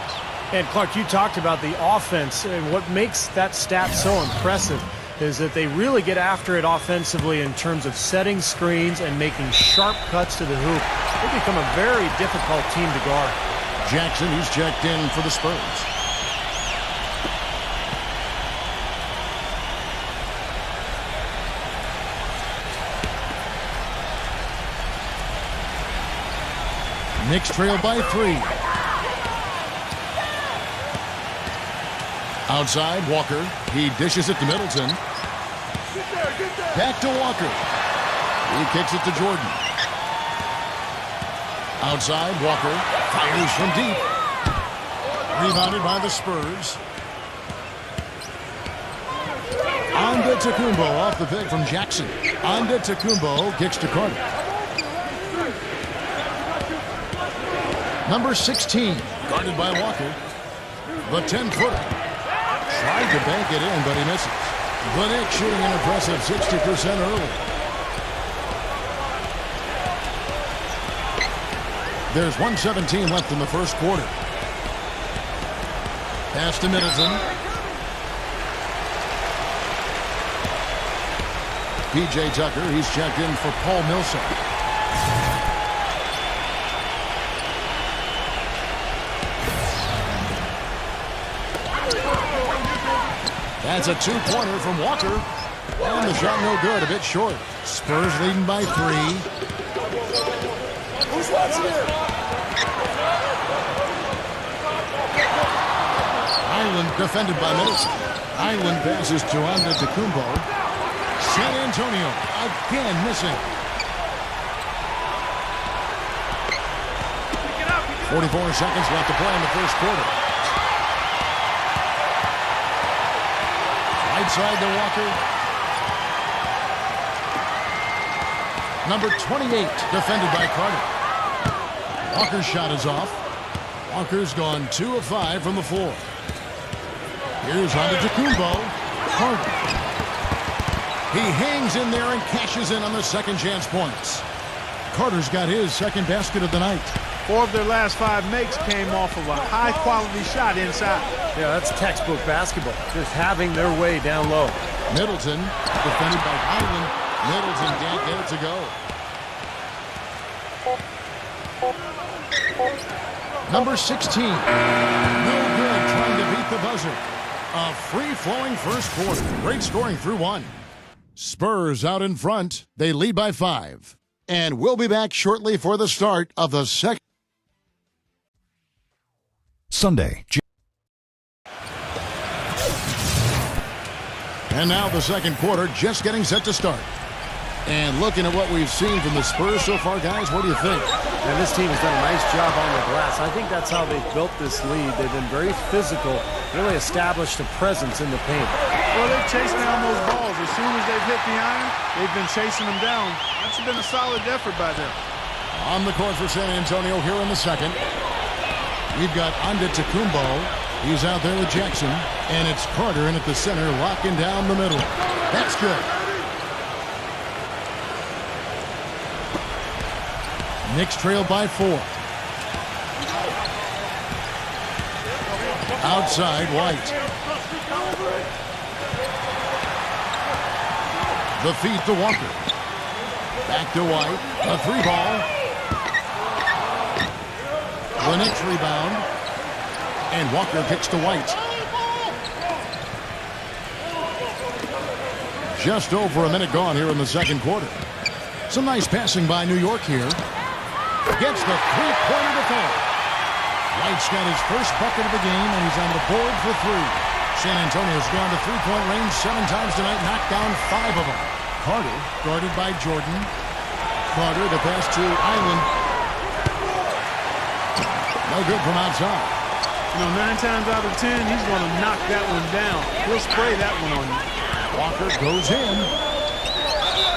And Clark, you talked about the offense, and what makes that stat so impressive is that they really get after it offensively in terms of setting screens and making sharp cuts to the hoop. They become a very difficult team to guard.
Jackson, he's checked in for the Spurs. Knicks trail by 3. Outside, Walker. He dishes it to Middleton. Back to Walker. He kicks it to Jordan. Outside, Walker. Fires from deep. Rebounded by the Spurs. Antetokounmpo off the pick from Jackson. Antetokounmpo kicks to Carter. Number 16, guarded by Walker. The 10-footer. Tried to bank it in, but he misses. The Knicks shooting an impressive 60% early. There's 1:17 left in the first quarter. Pass to Middleton. P.J. Tucker, he's checked in for Paul Millsap. That's a 2-pointer from Walker. And the shot no good, a bit short. Spurs leading by 3.
Who's watching here?
Island defended by Middleton. Island passes to Antetokounmpo. San Antonio again missing. 44 seconds left to play in the first quarter. Right side to Walker. Number 28, defended by Carter. Walker's shot is off. Walker's gone 2 of 5 from the floor. Here's Antetokounmpo. Carter. He hangs in there and cashes in on the second chance points. Carter's got his second basket of the night.
4 of their last 5 makes came off of a high-quality shot inside.
Yeah, that's textbook basketball. Just having their way down low.
Middleton, defended by Island. Middleton can't get it to go. Number 16. No good trying to beat the buzzer. A free-flowing first quarter. Great scoring through 1. Spurs out in front. They lead by 5. And we'll be back shortly for the start of the second.
Sunday.
And now the second quarter just getting set to start. And looking at what we've seen from the Spurs so far, guys, what do you think?
And this team has done a nice job on the glass. I think that's how they've built this lead. They've been very physical, really established a presence in the paint.
Well, they've chased down those balls. As soon as they've hit the iron, they've been chasing them down. That's been a solid effort by them.
On the court for San Antonio here in the second. We've got Antetokounmpo. He's out there with Jackson. And it's Carter in at the center, locking down the middle. That's good. Knicks trail by 4. Outside, White. The feed to Walker. Back to White. A 3-ball. The Knicks rebound. And Walker kicks to White. Just over a minute gone here in the second quarter. Some nice passing by New York here. Gets the three-pointer to fall. White's got his first bucket of the game, and he's on the board for 3. San Antonio's gone to three-point range 7 times tonight, knocked down 5 of them. Carter, guarded by Jordan. Carter, the pass to Island. No good from outside.
You know, 9 times out of 10, he's going to knock that one down. He'll spray that one on you.
Walker goes in.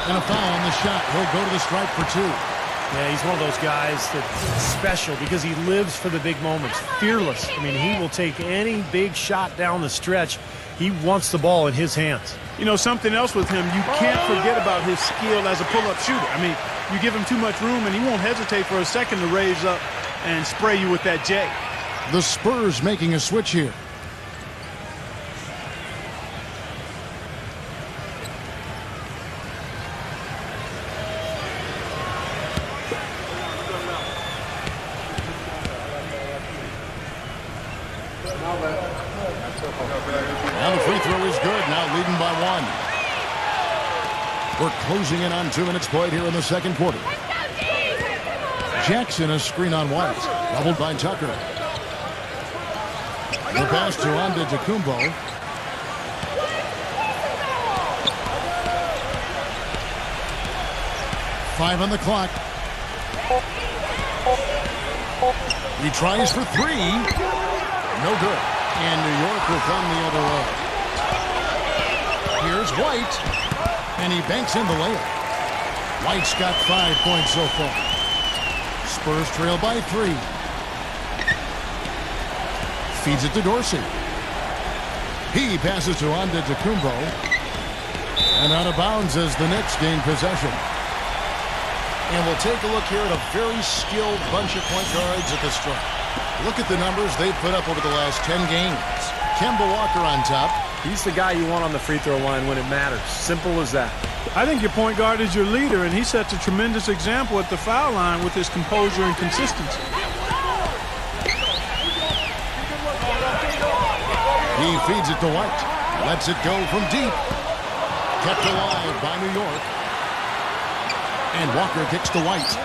And a foul on the shot. He'll go to the stripe for 2.
Yeah, he's one of those guys that's special because he lives for the big moments. Fearless. I mean, he will take any big shot down the stretch. He wants the ball in his hands.
You know, something else with him, you can't forget about his skill as a pull-up shooter. I mean, you give him too much room, and he won't hesitate for a second to raise up and spray you with that J.
The Spurs making a switch here. Now the free throw is good. Now leading by 1. We're closing in on 2 minutes played here in the second quarter. Jackson, a screen on White. Doubled by Tucker. The pass to Antetokounmpo. Five on the clock. He tries for 3. No good. And New York will come the other way. Here's White. And he banks in the layup. White's got 5 points so far. Spurs trail by 3. Feeds it to Dorsey. He passes to Antetokounmpo. And out of bounds as the Knicks gain possession. And we'll take a look here at a very skilled bunch of point guards at the stripe. Look at the numbers they've put up over the last 10 games. Kemba Walker on top.
He's the guy you want on the free throw line when it matters. Simple as that.
I think your point guard is your leader, and he sets a tremendous example at the foul line with his composure and consistency.
He feeds it to White. Lets it go from deep. Kept alive by New York. And Walker kicks to White.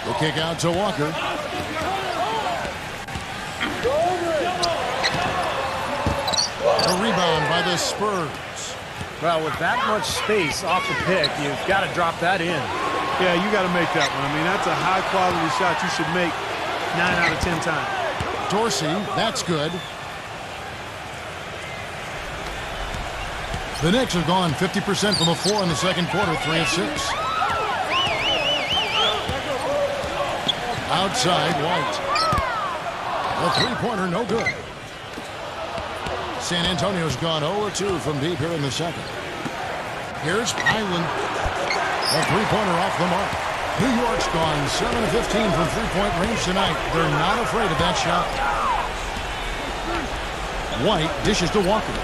The kick out to Walker. A rebound by the Spurs.
Well, with that much space off the pick, you've got to drop that in.
Yeah, you got to make that one. I mean, that's a high-quality shot you should make 9 out of 10 times.
Dorsey, that's good. The Knicks have gone 50% from the floor in the second quarter, 3 of 6. Outside, White. The three-pointer, no good. San Antonio's gone 0-2 from deep here in the second. Here's Highland. The three-pointer off the mark. New York's gone 7 of 15 from three-point range tonight. They're not afraid of that shot. White dishes to Walker.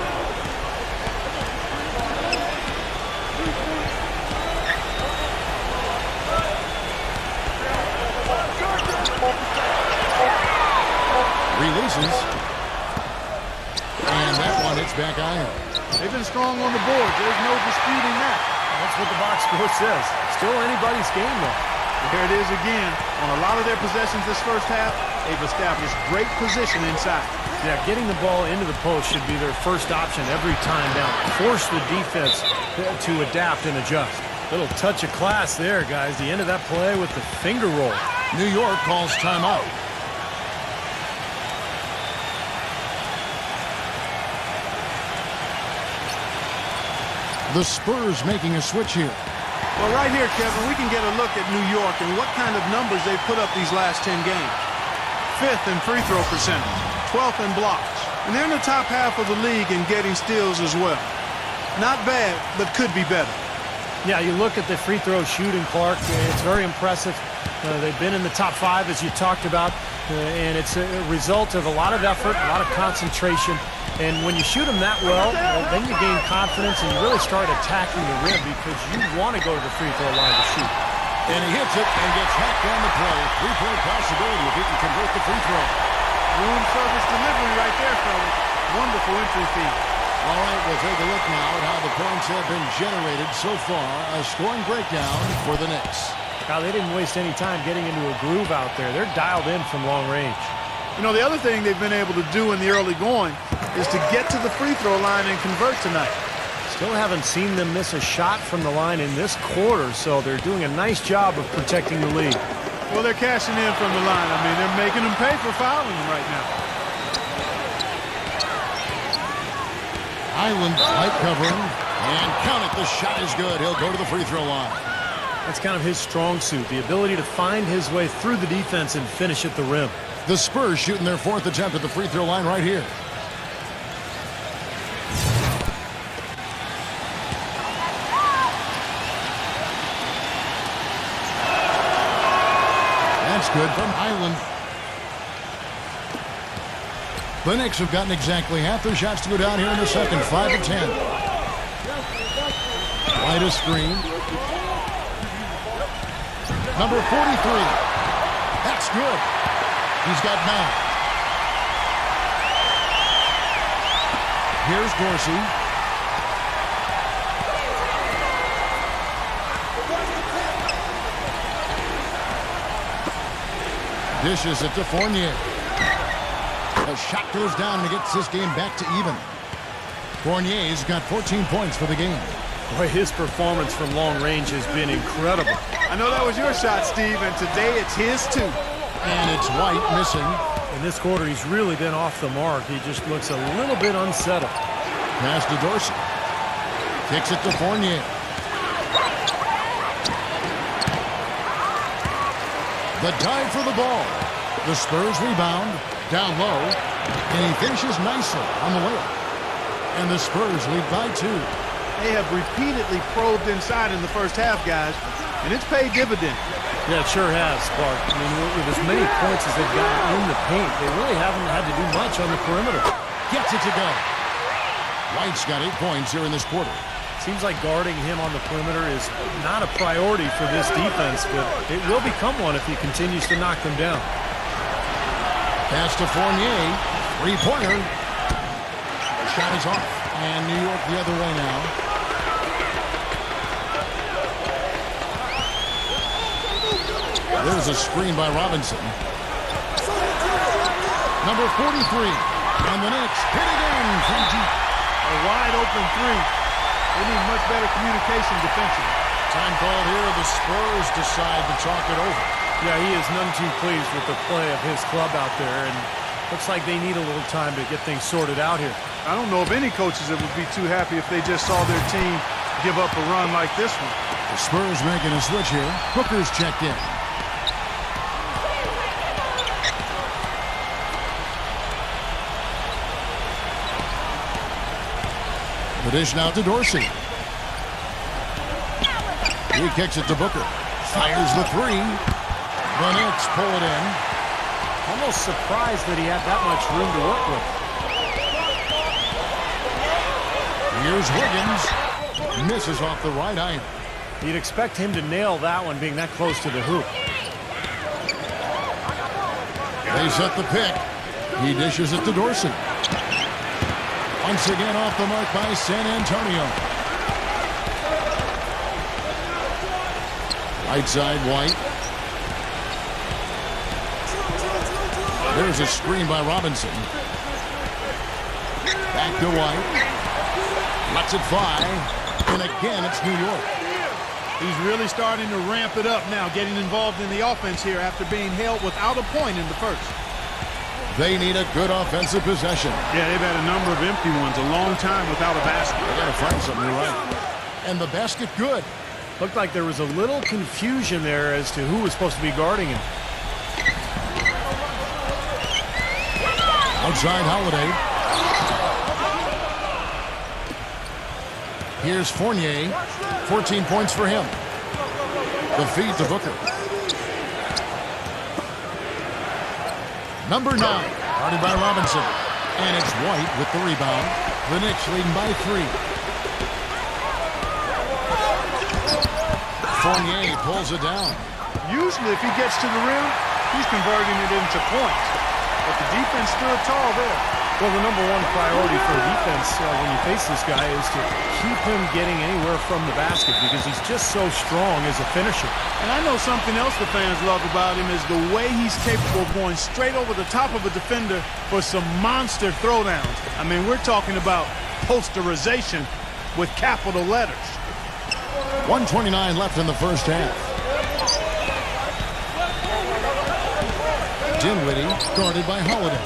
Releases. And that one hits back iron.
They've been strong on the board. There's no disputing that.
That's what the box score says. Still anybody's game, though.
Here it is again. On a lot of their possessions this first half, they've established great position inside.
Yeah, getting the ball into the post should be their first option every time down. Force the defense to adapt and adjust. Little touch of class there, guys. The end of that play with the finger roll.
New York calls timeout. The Spurs making a switch here.
Well, right here, Kevin, we can get a look at New York and what kind of numbers they've put up these last 10 games. 5th in free throw percentage, 12th in blocks, and they're in the top half of the league in getting steals as well. Not bad, but could be better.
Yeah, you look at the free throw shooting, Clark. It's very impressive. They've been in the top 5, as you talked about, and it's a result of a lot of effort, a lot of concentration. And when you shoot them that well, then you gain confidence and you really start attacking the rim because you want to go to the free throw line to shoot.
And he hits it and gets hacked down the play. Three-point possibility if he can convert the free throw.
Room service delivery right there, fellas. Wonderful entry feed.
All right, we'll take a look now at how the points have been generated so far. A scoring breakdown for the Knicks.
Now, they didn't waste any time getting into a groove out there. They're dialed in from long range.
You know, the other thing they've been able to do in the early going is to get to the free throw line and convert tonight.
Still haven't seen them miss a shot from the line in this quarter, so they're doing a nice job of protecting the lead.
Well, they're cashing in from the line. I mean, they're making them pay for fouling them right now.
Island light covering. And count it. The shot is good. He'll go to the free throw line.
That's kind of his strong suit, the ability to find his way through the defense and finish at the rim.
The Spurs shooting their 4th attempt at the free throw line right here. That's good from Highland. The Knicks have gotten exactly half their shots to go down here in the second. 5 of 10. Wide a screen. Number 43. That's good. He's got 9. Here's Dorsey. Dishes it to Fournier. The shot goes down and gets this game back to even. Fournier's got 14 points for the game.
Boy, his performance from long range has been incredible.
I know that was your shot, Steve, and today it's his too.
And it's White missing.
In this quarter, he's really been off the mark. He just looks a little bit unsettled.
Pass to Dorsey. Kicks it to Fournier. The dive for the ball. The Spurs rebound. Down low. And he finishes nicely on the layup. And the Spurs lead by 2.
They have repeatedly probed inside in the first half, guys, and it's paid dividends.
Yeah, it sure has, Clark. I mean, with as many points as they've got in the paint, they really haven't had to do much on the perimeter.
Gets it to go. White's got 8 points here in this quarter.
Seems like guarding him on the perimeter is not a priority for this defense, but it will become one if he continues to knock them down.
Pass to Fournier. Three-pointer. Shot is off. And New York the other way now. There's a screen by Robinson. Number 43. And the Knicks hit again from deep.
A wide open three. They need much better communication defensively.
Time called here. The Spurs decide to talk it over.
Yeah, he is none too pleased with the play of his club out there, and looks like they need a little time to get things sorted out here.
I don't know of any coaches that would be too happy if they just saw their team give up a run like this one.
The Spurs making a switch here. Booker's checked in. The dish now to Dorsey. He kicks it to Booker. Fires the three. The Knicks pull it in.
Almost surprised that he had that much room to work with.
Here's Wiggins. Misses off the right iron.
You'd expect him to nail that one being that close to the hoop.
They set the pick. He dishes it to Dorsey. Once again off the mark by San Antonio. Right side, White. There's a screen by Robinson. Back to White. Lets it fly. And again, it's New York.
He's really starting to ramp it up now, getting involved in the offense here after being held without a point in the first.
They need a good offensive possession.
Yeah, they've had a number of empty ones, a long time without a basket.
They got to find something right. And the basket good.
Looked like there was a little confusion there as to who was supposed to be guarding him.
Outside Holiday. Here's Fournier. 14 points for him. The feed to Booker. Number 9, guarded by Robinson. And it's White with the rebound. The Knicks leading by 3. Fournier pulls it down.
Usually if he gets to the rim, he's converting it into points. But the defense stood tall there.
Well, the number one priority for a defense when you face this guy is to keep him getting anywhere from the basket because he's just so strong as a finisher.
And I know something else the fans love about him is the way he's capable of going straight over the top of a defender for some monster throwdowns. I mean, we're talking about posterization with capital letters.
1:29 left in the first half. Dinwiddie guarded by Holiday.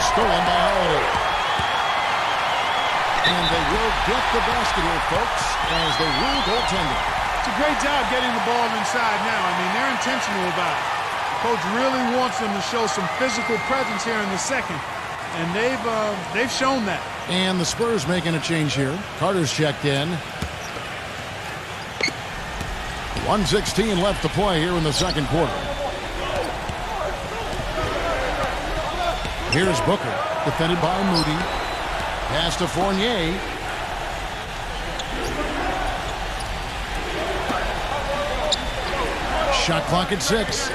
Stolen by Holiday. And they will get the basket here, folks, as they rule goaltending.
It's a great job getting the ball inside now. I mean, they're intentional about it. Coach really wants them to show some physical presence here in the second, and they've shown that.
And the Spurs making a change here. Carter's checked in. 1:16 left to play here in the second quarter. Here's Booker, defended by Moody. Pass to Fournier. Shot clock at 6.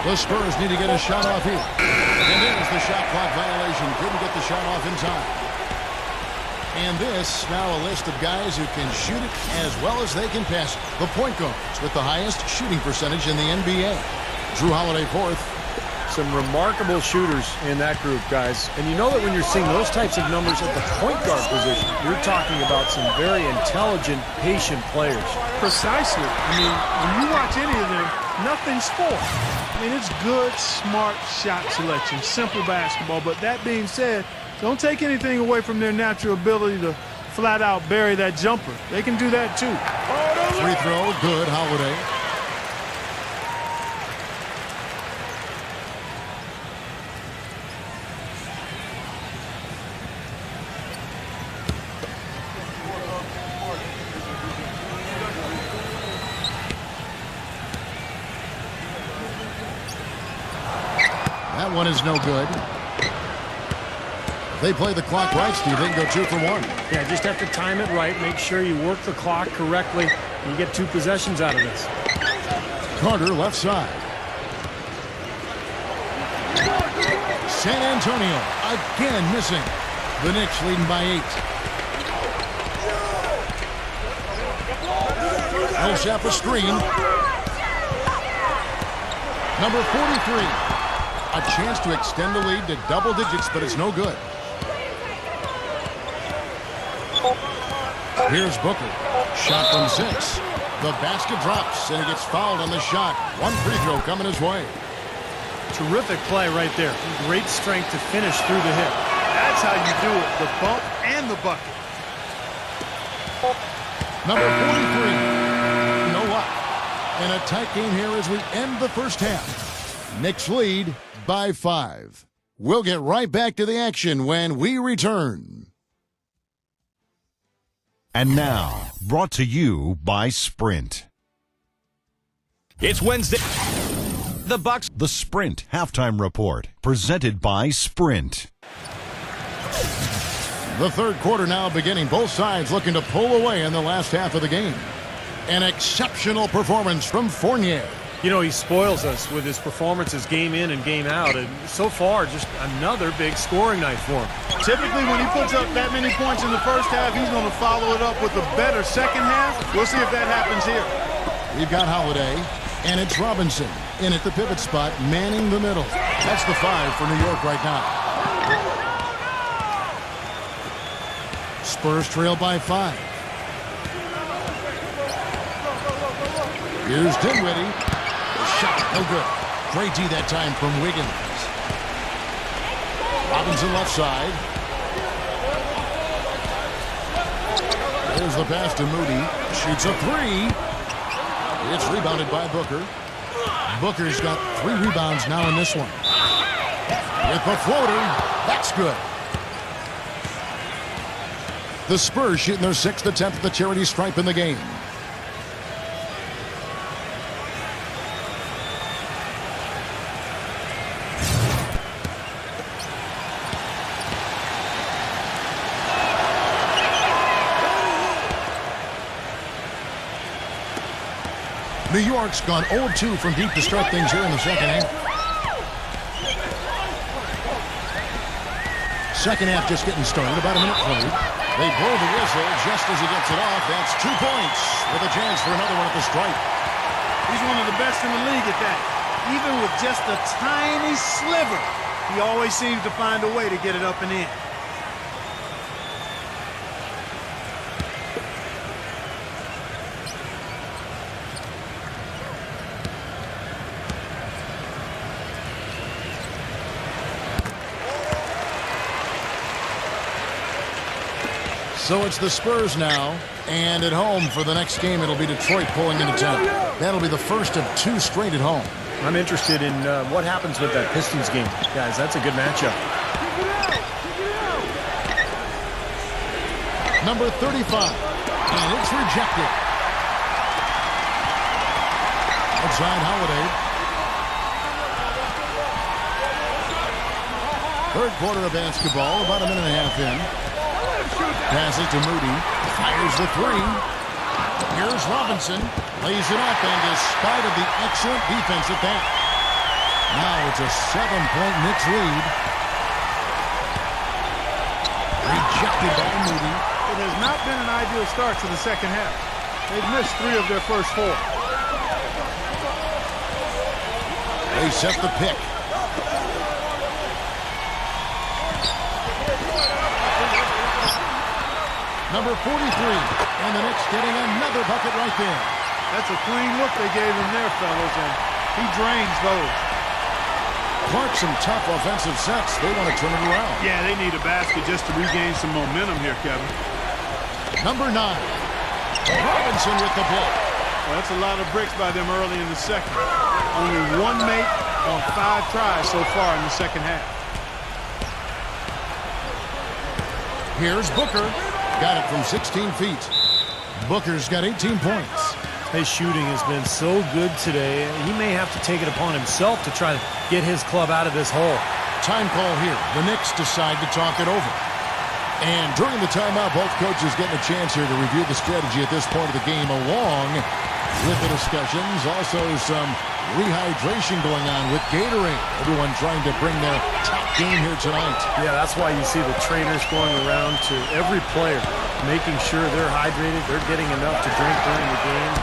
The Spurs need to get a shot off here. And there's the shot clock violation. Couldn't get the shot off in time. And this, now a list of guys who can shoot it as well as they can pass it. The point guards with the highest shooting percentage in the NBA. Drew Holiday fourth.
Some remarkable shooters in that group, guys. And you know that when you're seeing those types of numbers at the point guard position, you're talking about some very intelligent, patient players.
Precisely. I mean, when you watch any of them, nothing's forced. I mean, it's good, smart shot selection, simple basketball. But that being said, don't take anything away from their natural ability to flat out bury that jumper. They can do that too.
Free throw, good, Holiday. That one is no good. If they play the clock right, Steve, they can go 2 for 1.
Yeah, just have to time it right. Make sure you work the clock correctly. And you get 2 possessions out of this.
Carter left side. San Antonio again missing. The Knicks leading by 8. Millsap a screen. Number 43. A chance to extend the lead to double digits, but it's no good. Here's Booker. Shot from 6. The basket drops, and he gets fouled on the shot. One free throw coming his way.
Terrific play right there. Great strength to finish through the hit.
That's how you do it, the bump and the bucket.
Number 43. You know what? In a tight game here as we end the first half. Knicks lead by 5. We'll get right back to the action when we return.
And now, brought to you by Sprint.
It's Wednesday. The Bucks.
The Sprint Halftime Report, presented by Sprint.
The third quarter now beginning. Both sides looking to pull away in the last half of the game. An exceptional performance from Fournier.
You know, he spoils us with his performances game in and game out. And so far, just another big scoring night for him.
Typically, when he puts up that many points in the first half, he's going to follow it up with a better second half. We'll see if that happens here.
We've got Holiday, and it's Robinson in at the pivot spot, manning the middle. That's the 5 for New York right now. Spurs trail by 5. Here's Dinwiddie. Shot, no good. Great D that time from Wiggins. Robinson left side. There's the pass to Moody. Shoots a 3. It's rebounded by Booker. Booker's got 3 rebounds now in this one. With the floater, that's good. The Spurs shooting their 6th attempt at the charity stripe in the game. New York's gone 0-2 from deep to start things here in the second half. Second half just getting started, about a minute played. They blow the whistle just as he gets it off. That's 2 points with a chance for another one at the stripe.
He's one of the best in the league at that. Even with just a tiny sliver, he always seems to find a way to get it up and in.
So it's the Spurs now, and at home for the next game, it'll be Detroit pulling into town. That'll be the first of 2 straight at home.
I'm interested in what happens with that Pistons game. Guys, that's a good matchup.
Number 35, and it's rejected. Outside Holiday. Third quarter of basketball, about a minute and a half in. Passes to Moody. Fires the 3. Here's Robinson. Lays it up, and despite of the excellent defense at that. Now it's a 7-point Knicks lead. Rejected by Moody.
It has not been an ideal start to the second half. They've missed 3 of their first 4.
They set the pick. Number 43, and the Knicks getting another bucket right there.
That's a clean look they gave him there, fellas, and he drains those.
Clark, some tough offensive sets. They want to turn it around.
Yeah, they need a basket just to regain some momentum here, Kevin.
Number 9, Robinson with the block.
Well, that's a lot of bricks by them early in the second. Only 1 make on 5 tries so far in the second half.
Here's Booker. Got it from 16 feet. Booker's got 18 points.
His shooting has been so good today. He may have to take it upon himself to try to get his club out of this hole.
Time call here. The Knicks decide to talk it over. And during the timeout, both coaches getting a chance here to review the strategy at this point of the game, along with the discussions. Also some rehydration going on with Gatorade. Everyone trying to bring their top game here tonight.
Yeah, that's why you see the trainers going around to every player, making sure they're hydrated, they're getting enough to drink during the game.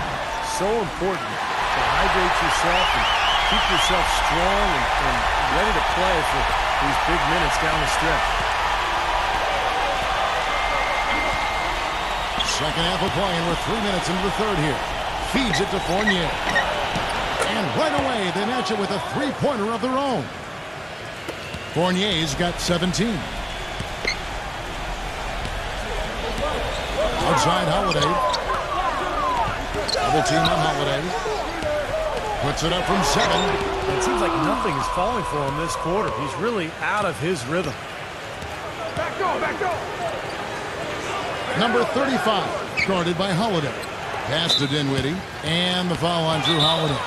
So important to hydrate yourself and keep yourself strong and ready to play for these big minutes down the stretch.
Second half of play, and we're 3 minutes into the third here. Feeds it to Fournier. And right away, they match it with a three-pointer of their own. Fournier's got 17. Outside Holiday. Double team on Holiday. Puts it up from 7.
It seems like nothing is falling for him this quarter. He's really out of his rhythm.
Back door.
Number 35, guarded by Holiday. Pass to Dinwiddie, and the foul on Drew Holiday.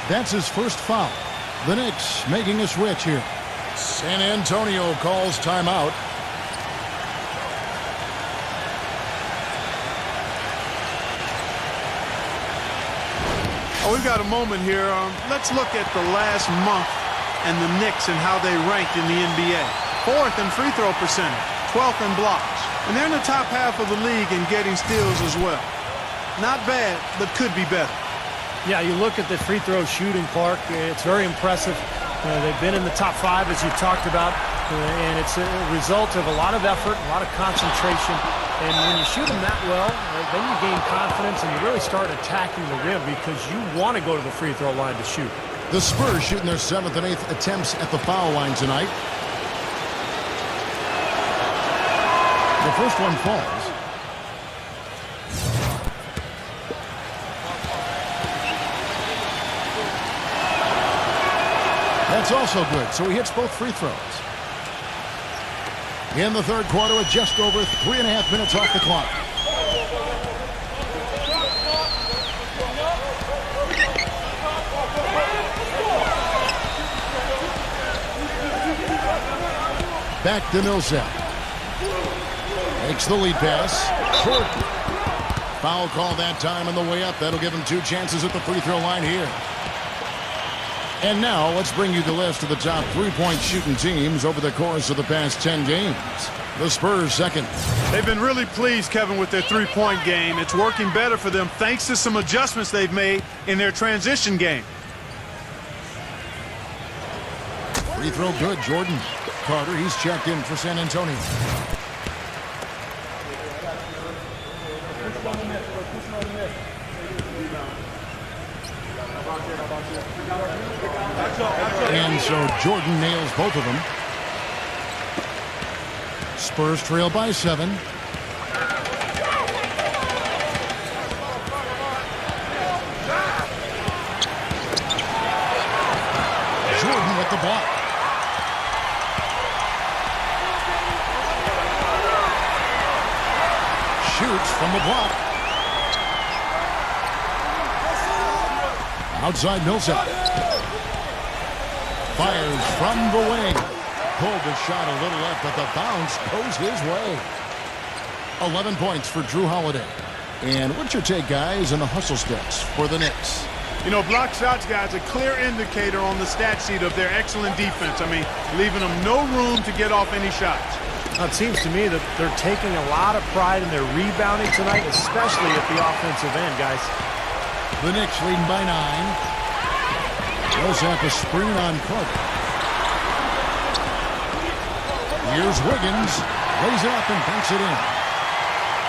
That's his first foul. The Knicks making a switch here. San Antonio calls timeout.
Oh, we've got a moment here. Let's look at the last month and the Knicks and how they ranked in the NBA. 4th in free throw percentage, 12th in blocks. And they're in the top half of the league in getting steals as well. Not bad, but could be better.
Yeah, you look at the free throw shooting, Clark. It's very impressive. They've been in the top 5, as you talked about, and it's a result of a lot of effort, a lot of concentration. And when you shoot them that well, then you gain confidence and you really start attacking the rim because you want to go to the free throw line to shoot.
The Spurs shooting their 7th and 8th attempts at the foul line tonight. The first one falls. That's also good, so he hits both free throws. In the third quarter with just over 3.5 minutes off the clock. Back to Millsap. Makes the lead pass. Short. Foul call that time on the way up. That'll give him 2 chances at the free throw line here. And now let's bring you the list of the top three-point shooting teams over the course of the past 10 games. The Spurs second.
They've been really pleased, Kevin, with their three-point game. It's working better for them thanks to some adjustments they've made in their transition game.
Free throw good, Jordan. Carter, he's checked in for San Antonio. And so Jordan nails both of them. Spurs trail by 7. Jordan with the block. Shoots from the block. Outside Millsap. Fires from the wing. Pulled the shot a little left, but the bounce goes his way. 11 points for Drew Holiday. And what's your take, guys, in the hustle stats for the Knicks?
You know, block shots, guys, a clear indicator on the stat sheet of their excellent defense. I mean, leaving them no room to get off any shots.
It seems to me that they're taking a lot of pride in their rebounding tonight, especially at the offensive end, guys.
The Knicks leading by 9. Millsap a screen on Carter. Here's Wiggins. Lays it up and banks it in.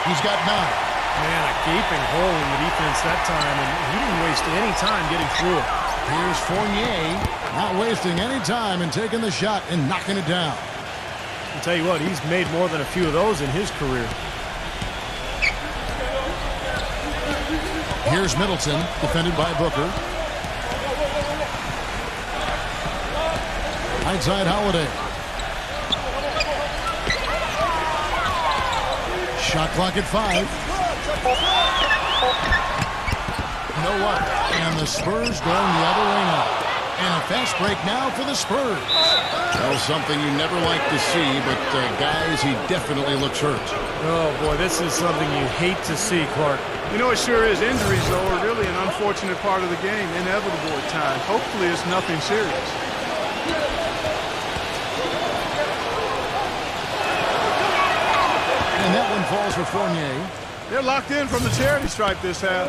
He's got 9.
Man, a gaping hole in the defense that time, and he didn't waste any time getting through it.
Here's Fournier. Not wasting any time and taking the shot and knocking it down.
I'll tell you what, he's made more than a few of those in his career.
Here's Middleton, defended by Booker. Outside Holiday. Shot clock at 5. No up. And the Spurs going the other way now. And a fast break now for the Spurs. Well, something you never like to see, but guys, he definitely looks hurt.
Oh, boy, this is something you hate to see, Clark.
You know, it sure is. Injuries, though, are really an unfortunate part of the game, inevitable at times. Hopefully it's nothing serious.
And that one falls for Fournier.
They're locked in from the charity stripe this half.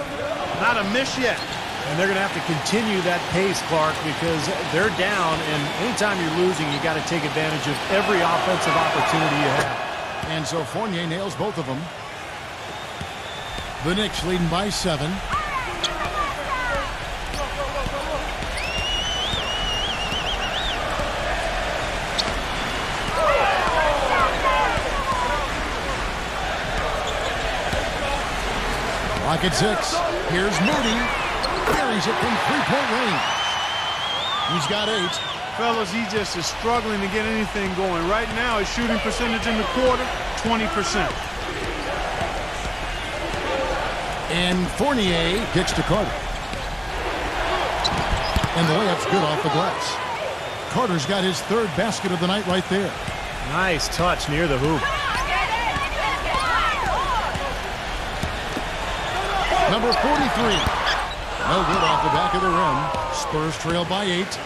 Not a miss yet.
And they're going to have to continue that pace, Clark, because they're down, and anytime you're losing, you got to take advantage of every offensive opportunity you have.
And so Fournier nails both of them. The Knicks leading by 7. Clock at 6. Here's Moody. Carries it from three-point range. He's got 8.
Fellas, he just is struggling to get anything going. Right now, his shooting percentage in the quarter, 20%.
And Fournier kicks to Carter. And the layup's good off the glass. Carter's got his 3rd basket of the night right there.
Nice touch near the hoop.
Number 43. No good off the back of the rim. Spurs trail by 8.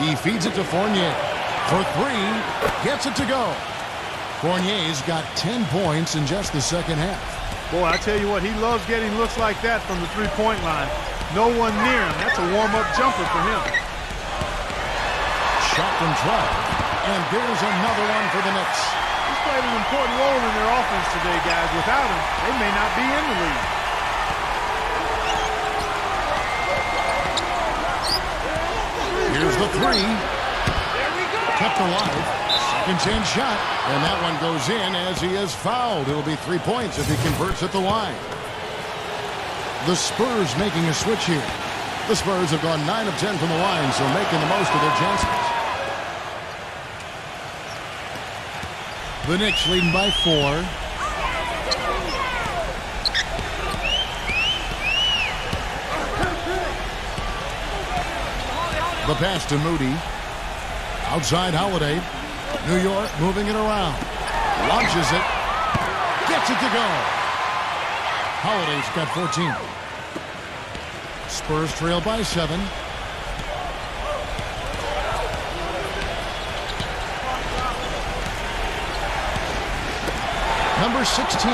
He feeds it to Fournier. For 3. Gets it to go. Fournier's got 10 points in just the second half.
Boy, I tell you what, he loves getting looks like that from the three-point line. No one near him. That's a warm-up jumper for him.
Shot from 12. And there's another one for the Knicks.
He's played an important role in their offense today, guys. Without him, they may not be in the league.
Here's the 3. Kept alive. Second chance shot. And that one goes in as he is fouled. It'll be 3 points if he converts at the line. The Spurs making a switch here. The Spurs have gone 9 of 10 from the line, so making the most of their chances. The Knicks leading by 4. The pass to Moody. Outside Holiday. New York moving it around. Launches it. Gets it to go. Holiday's got 14. Spurs trail by 7. Number 16.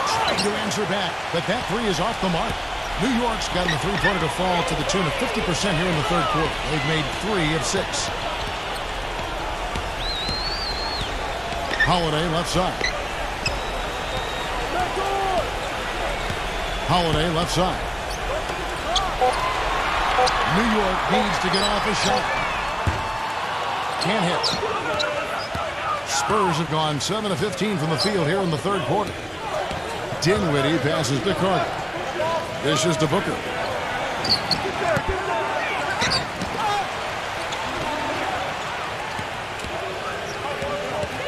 Trying to answer back, but that 3 is off the mark. New York's gotten the three-pointer to fall to the tune of 50% here in the third quarter. They've made 3 of 6. Holiday left side. Holiday left side. New York needs to get off a shot. Can't hit. Spurs have gone 7 of 15 from the field here in the third quarter. Dinwiddie passes to Carter. This is to Booker.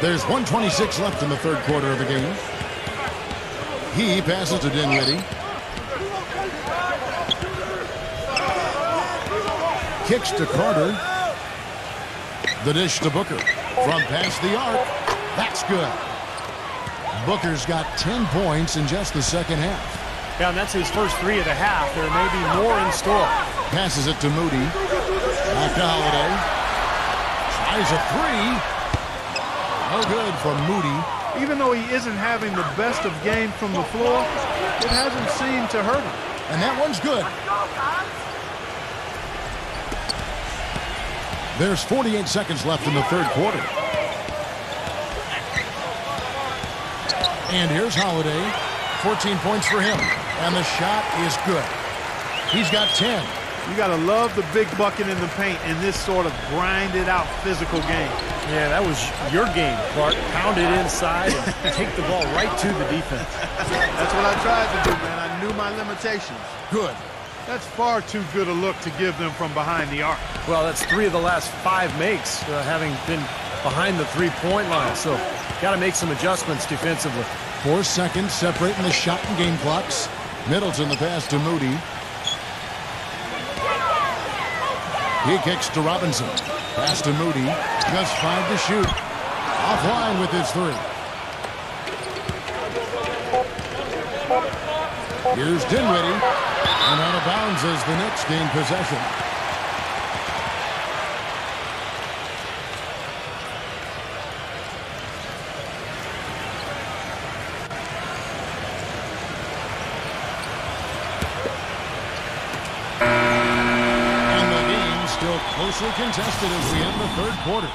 There's 1:26 left in the third quarter of the game. He passes to Dinwiddie. Kicks to Carter. The dish to Booker. From past the arc. That's good. Booker's got 10 points in just the second half.
Yeah, and that's his first 3 of the half. There may be more in store.
Passes it to Moody. Back to Holiday. Tries a 3. No good from Moody.
Even though he isn't having the best of games from the floor, it hasn't seemed to hurt him.
And that one's good. There's 48 seconds left in the third quarter. And here's Holiday. 14 points for him. And the shot is good. He's got 10.
You got to love the big bucket in the paint in this sort of grinded out physical game.
Yeah, that was your game, Clark. Pound it inside and take the ball right to the defense.
That's what I tried to do, man. I knew my limitations.
Good.
That's far too good a look to give them from behind the arc.
Well, that's 3 of the last 5 makes, having been behind the three-point line. So, got to make some adjustments defensively.
4 seconds separating the shot and game clocks. Middleton the pass to Moody. He kicks to Robinson. Pass to Moody. Just 5 to shoot. Offline with his 3. Here's Dinwiddie. And out of bounds as the Knicks gain possession. Closely contested as we end the third quarter.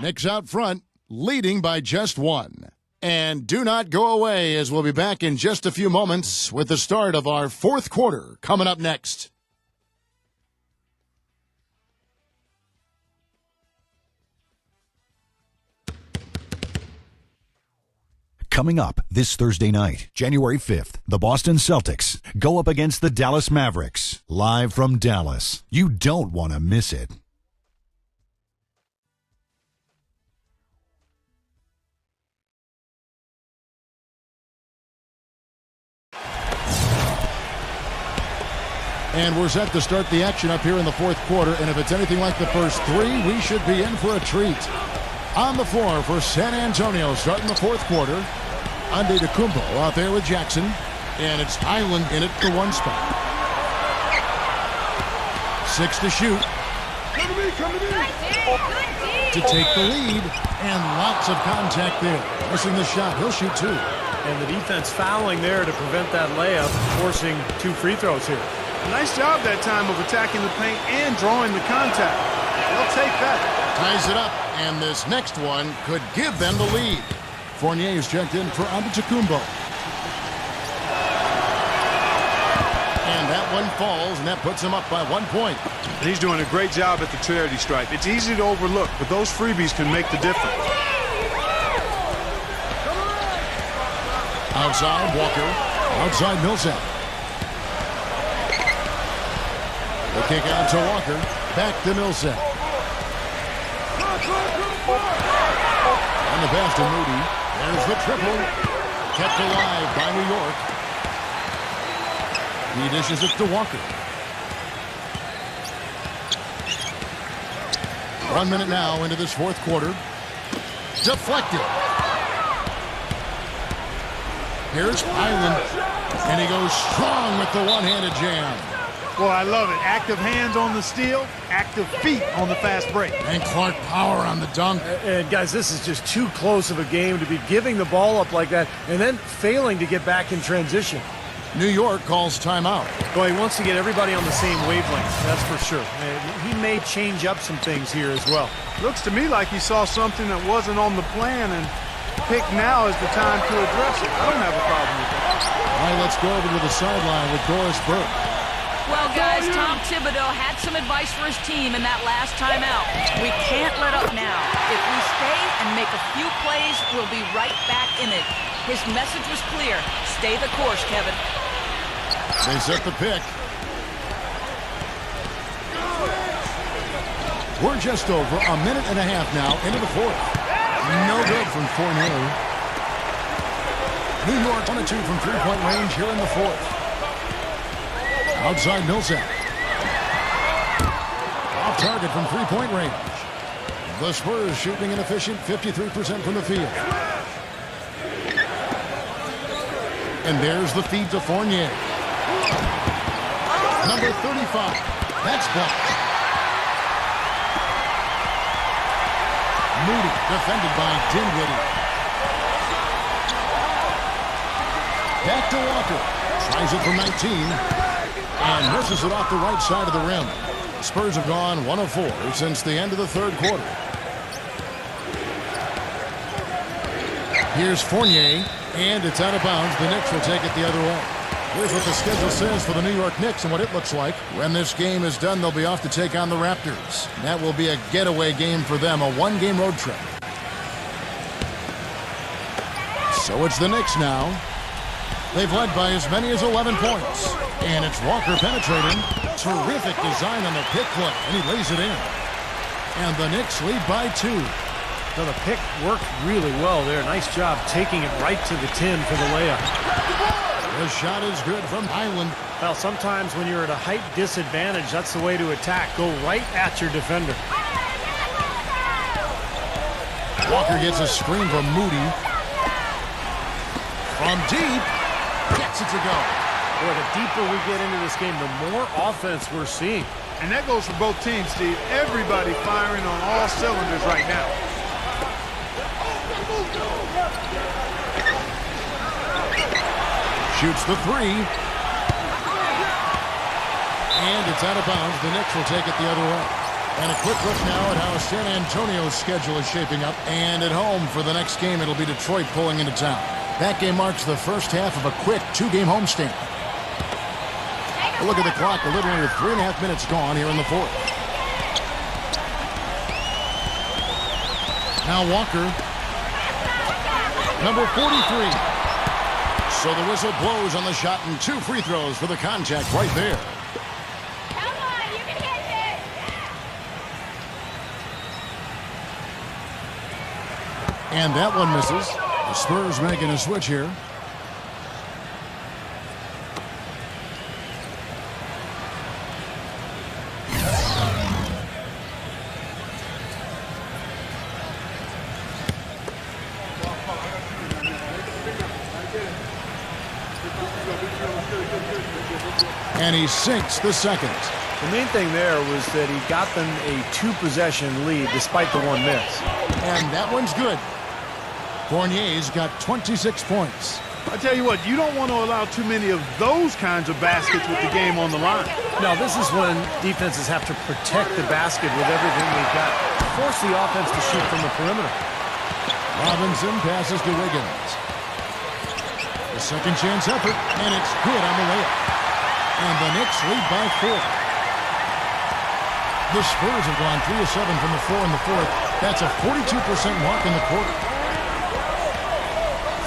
Knicks out front, leading by just 1. And do not go away, as we'll be back in just a few moments with the start of our fourth quarter coming up next.
Coming up this Thursday night, January 5th, the Boston Celtics go up against the Dallas Mavericks. Live from Dallas. You don't want to miss it.
And we're set to start the action up here in the fourth quarter, and if it's anything like the first three, we should be in for a treat. On the floor for San Antonio, starting the fourth quarter, Antetokounmpo out there with Jackson, and it's Highland in it for one spot. 6 to shoot. To take the lead, and lots of contact there. Missing the shot, he'll shoot 2.
And the defense fouling there to prevent that layup, forcing 2 free throws here.
Nice job that time of attacking the paint and drawing the contact. They'll take that.
Ties it up, and this next one could give them the lead. Fournier is checked in for Antetokounmpo. And that one falls, and that puts him up by 1 point.
He's doing a great job at the charity stripe. It's easy to overlook, but those freebies can make the difference.
Outside, Walker. Outside, Millsap. The kick out to Walker. Back to Millsap. And the pass to Moody. There's the triple. Kept alive by New York. He dishes it to Walker. 1 minute now into this fourth quarter. Deflected. Here's Highland. And he goes strong with the one-handed jam.
Boy, I love it. Active hands on the steal, active feet on the fast break.
And Clark power on the dunk.
And guys, this is just too close of a game to be giving the ball up like that and then failing to get back in transition.
New York calls timeout.
Well, he wants to get everybody on the same wavelength, that's for sure. And he may change up some things here as well.
Looks to me like he saw something that wasn't on the plan and picked now is the time to address it. I don't have a problem with that.
All right, let's go over to the sideline with Doris Burke.
Well, guys, Tom Thibodeau had some advice for his team in that last timeout. We can't let up now. If we stay and make a few plays, we'll be right back in it. His message was clear. Stay the course, Kevin.
They set the pick. We're just over a minute and a half now into the fourth. No good from Fournier. New York 1 of 2 from three-point range here in the fourth. Outside Millsap. Off target from three-point range. The Spurs shooting an efficient 53% from the field. And there's the feed to Fournier. Number 35. That's blocked. Moody defended by Dinwiddie. Back to Walker. Tries it from 19. And misses it off the right side of the rim. Spurs have gone 1 of 4 since the end of the third quarter. Here's Fournier, and it's out of bounds. The Knicks will take it the other way. Here's what the schedule says for the New York Knicks and what it looks like. When this game is done, they'll be off to take on the Raptors. That will be a getaway game for them, a one-game road trip. So it's the Knicks now. They've led by as many as 11 points. And it's Walker penetrating. Terrific design on the pick play, and he lays it in. And the Knicks lead by 2.
So the pick worked really well there. Nice job taking it right to the 10 for the layup.
The shot is good from Highland.
Well, sometimes when you're at a height disadvantage, that's the way to attack. Go right at your defender.
Walker gets a screen from Moody. From deep, gets it to go.
Boy, the deeper we get into this game, the more offense we're seeing.
And that goes for both teams, Steve. Everybody firing on all cylinders right now.
Shoots the 3. And it's out of bounds. The Knicks will take it the other way. And a quick look now at how San Antonio's schedule is shaping up. And at home for the next game, it'll be Detroit pulling into town. That game marks the first half of a quick 2-game homestand. A look at the clock, a little under 3.5 minutes gone here in the fourth. Now Walker, number 43. So the whistle blows on the shot and 2 free throws for the contact right there.
Come on, you can hit it.
And that one misses. The Spurs making a switch here. And he sinks the second.
The main thing there was that he got them a 2-possession lead despite the 1 miss.
And that one's good. Fournier's got 26 points.
I tell you what, you don't want to allow too many of those kinds of baskets with the game on the line.
No, this is when defenses have to protect the basket with everything they've got. Force the offense to shoot from the perimeter.
Robinson passes to Wiggins. The second chance effort, and it's good on the layup. And the Knicks lead by 4. The Spurs have gone 3 of 7 from the floor in the fourth. That's a 42% mark in the quarter.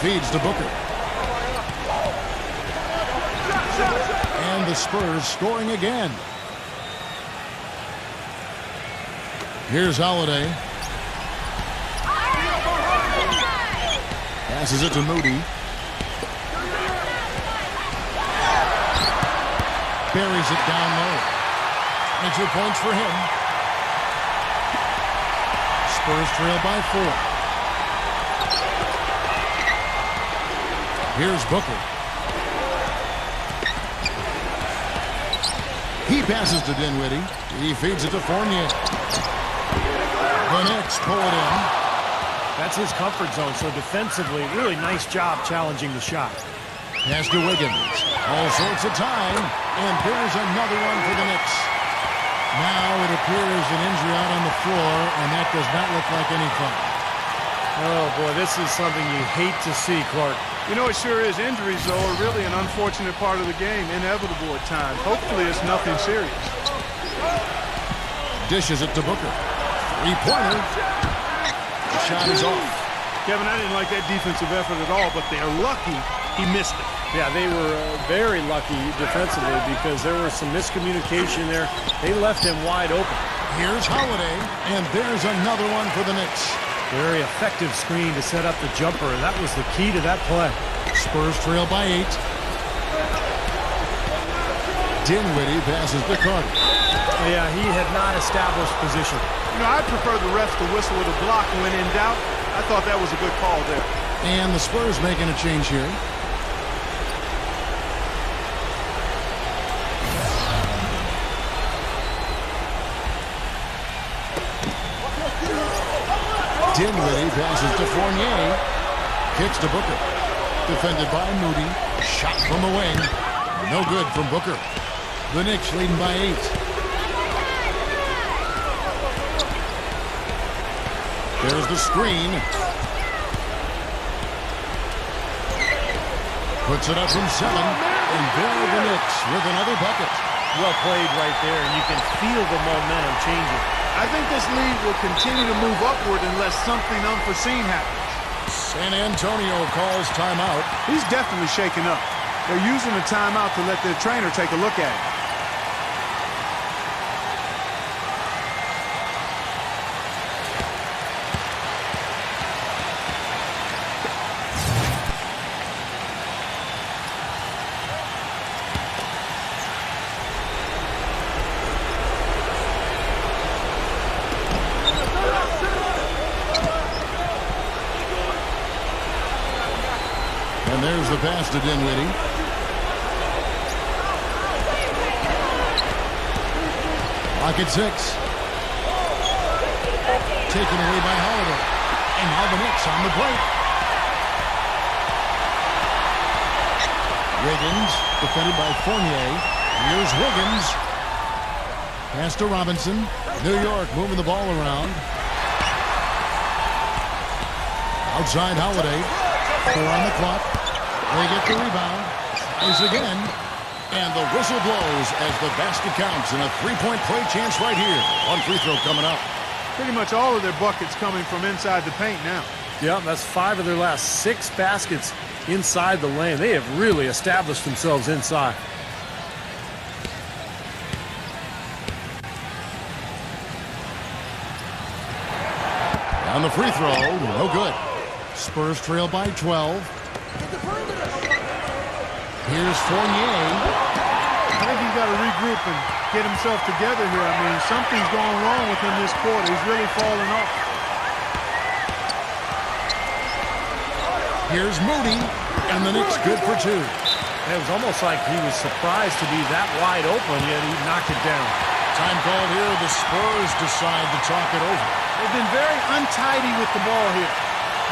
Feeds to Booker. And the Spurs scoring again. Here's Holiday. Passes it to Moody. Buries it down low. And 2 points for him. Spurs trail by 4. Here's Booker. He passes to Dinwiddie. He feeds it to Fournier. The Knicks pull it in.
That's his comfort zone, so defensively, really nice job challenging the shot.
Pass to Wiggins. All sorts of time. And there's another one for the Knicks. Now it appears an injury out on the floor, and that does not look like any fun.
Oh, boy, this is something you hate to see, Clark.
You know, it sure is. Injuries, though, are really an unfortunate part of the game, inevitable at times. Hopefully it's nothing serious.
Dishes it to Booker. 3-pointer. The shot is off.
Kevin, I didn't like that defensive effort at all, but they're lucky he missed it.
Yeah, they were very lucky defensively because there was some miscommunication there. They left him wide open.
Here's Holiday, and there's another one for the Knicks.
Very effective screen to set up the jumper, and that was the key to that play.
Spurs trail by 8. Dinwiddie passes to Carter.
Yeah, he had not established position.
You know, I'd prefer the refs to whistle with a block when in doubt. I thought that was a good call there.
And the Spurs making a change here. Dinwiddie passes to Fournier. Kicks to Booker. Defended by Moody. Shot from the wing. No good from Booker. The Knicks leading by 8. There's the screen. Puts it up from 7. And there are the Knicks with another bucket.
Well played right there, and you can feel the momentum changing.
I think this lead will continue to move upward unless something unforeseen happens.
San Antonio calls timeout.
He's definitely shaken up. They're using the timeout to let their trainer take a look at it.
And there's the pass to Dinwiddie. Clock at 6. Taken away by Holiday. And now the Knicks on the break. Wiggins, defended by Fournier. Here's Wiggins. Pass to Robinson. New York moving the ball around. Outside Holiday. 4 on the clock. They get the rebound. Tries again. And the whistle blows as the basket counts. And a three-point play chance right here. One free throw coming up.
Pretty much all of their buckets coming from inside the paint now.
Yeah, that's 5 of their last 6 baskets inside the lane. They have really established themselves inside.
On the free throw, no good. Spurs trail by 12. Here's Fournier.
I think he's got to regroup and get himself together here. I mean, something's going wrong with him this quarter. He's really falling off.
Here's Moody, and the Knicks good for 2.
It was almost like he was surprised to be that wide open, yet he knocked it down.
Time called here. The Spurs decide to talk it over.
They've been very untidy with the ball here.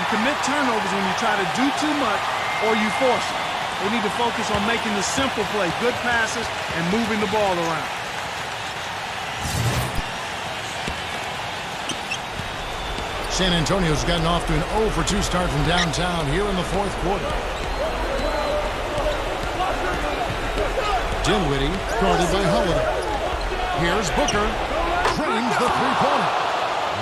You commit turnovers when you try to do too much or you force it. They need to focus on making the simple play, good passes, and moving the ball around.
San Antonio's gotten off to an 0 for 2 start from downtown here in the 4th quarter. Dinwiddie guarded by Holiday. Here's Booker. Drains the three-pointer.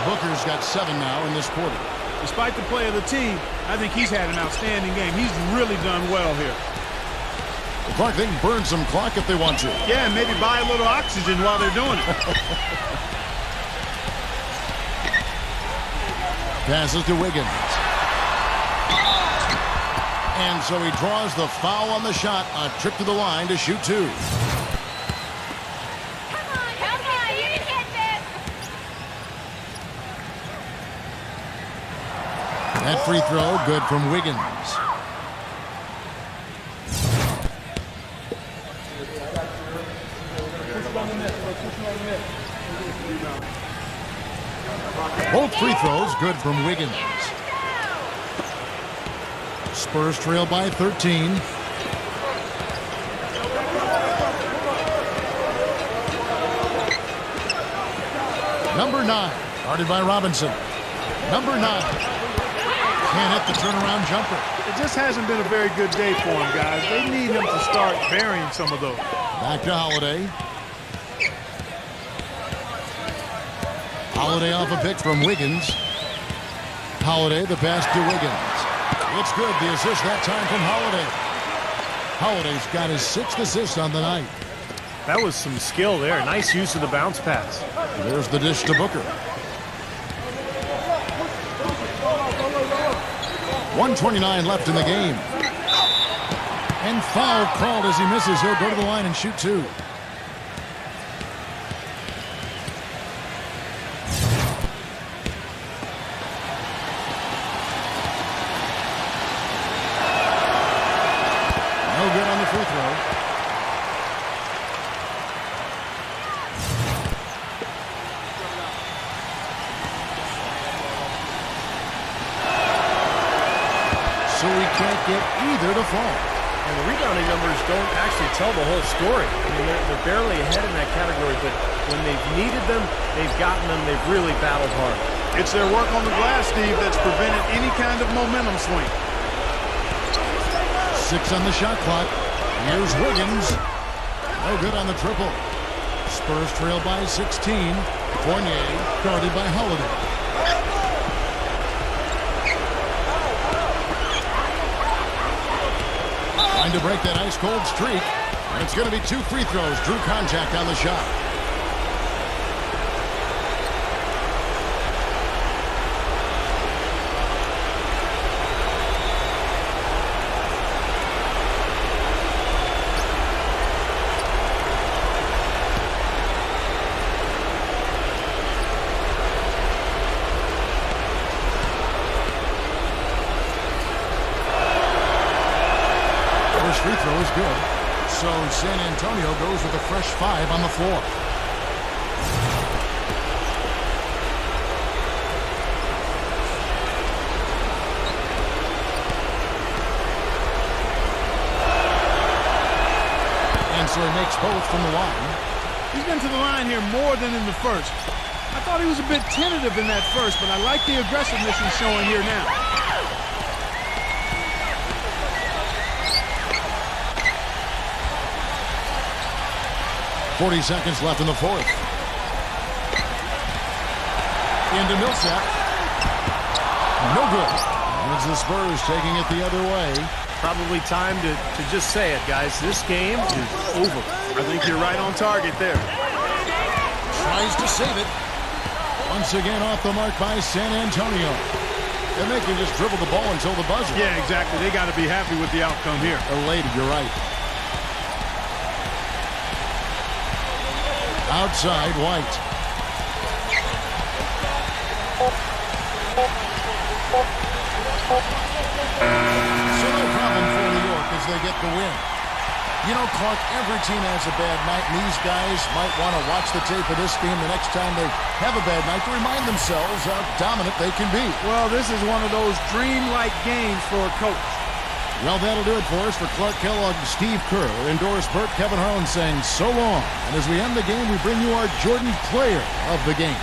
Booker's got 7 now in this quarter.
Despite the play of the team, I think he's had an outstanding game. He's really done well here.
Clark, they can burn some clock if they want to.
Yeah, and maybe buy a little oxygen while they're doing it.
Passes to Wiggins. And so he draws the foul on the shot. A trip to the line to shoot 2.
Come on, you can hit this.
That free throw good from Wiggins. Both free throws good from Wiggins. Spurs trail by 13. Number 9, guarded by Robinson. Number 9. Can't hit the turnaround jumper.
It just hasn't been a very good day for him, guys. They need him to start burying some of those.
Back to Holiday. Holiday off a pick from Wiggins. Holiday, the pass to Wiggins. It's good, the assist that time from Holiday. Holiday's got his 6th assist on the night.
That was some skill there. Nice use of the bounce pass.
There's the dish to Booker. 1:29 left in the game. And foul called as he misses. He'll go to the line and shoot 2. No good on the free throw. So he can't get either to fall.
And the rebounding numbers don't actually tell the whole story. I mean, they're barely ahead in that category, but when they've needed them, they've gotten them. They've really battled hard.
It's their work on the glass, Steve, that's prevented any kind of momentum swing.
6 on the shot clock. Here's Wiggins. No good on the triple. Spurs trail by 16. Fournier guarded by Holiday. Trying to break that ice-cold streak. And it's going to be 2 free throws. Drew contact on the shot. Free throw is good. So San Antonio goes with a fresh 5 on the floor. And so he makes both from the line.
He's been to the line here more than in the first. I thought he was a bit tentative in that first, but I like the aggressiveness he's showing here now.
.40 seconds left in the fourth. Into Millsap. No good. As the Spurs taking it the other way.
Probably time to just say it, guys. This game is over.
I think you're right on target there.
Tries to save it. Once again off the mark by San Antonio. And they can just dribble the ball until the buzzer.
Yeah, exactly. They got to be happy with the outcome here.
Elated, you're right. Outside, White. So no problem for New York as they get the win. You know, Clark, every team has a bad night, and these guys might want to watch the tape of this game the next time they have a bad night to remind themselves how dominant they can be.
Well, this is one of those dreamlike games for a coach.
Well, that'll do it for us. For Clark Kellogg, Steve Kerr, endorsed Burt Kevin Harlan saying so long. And as we end the game, we bring you our Jordan Player of the Game.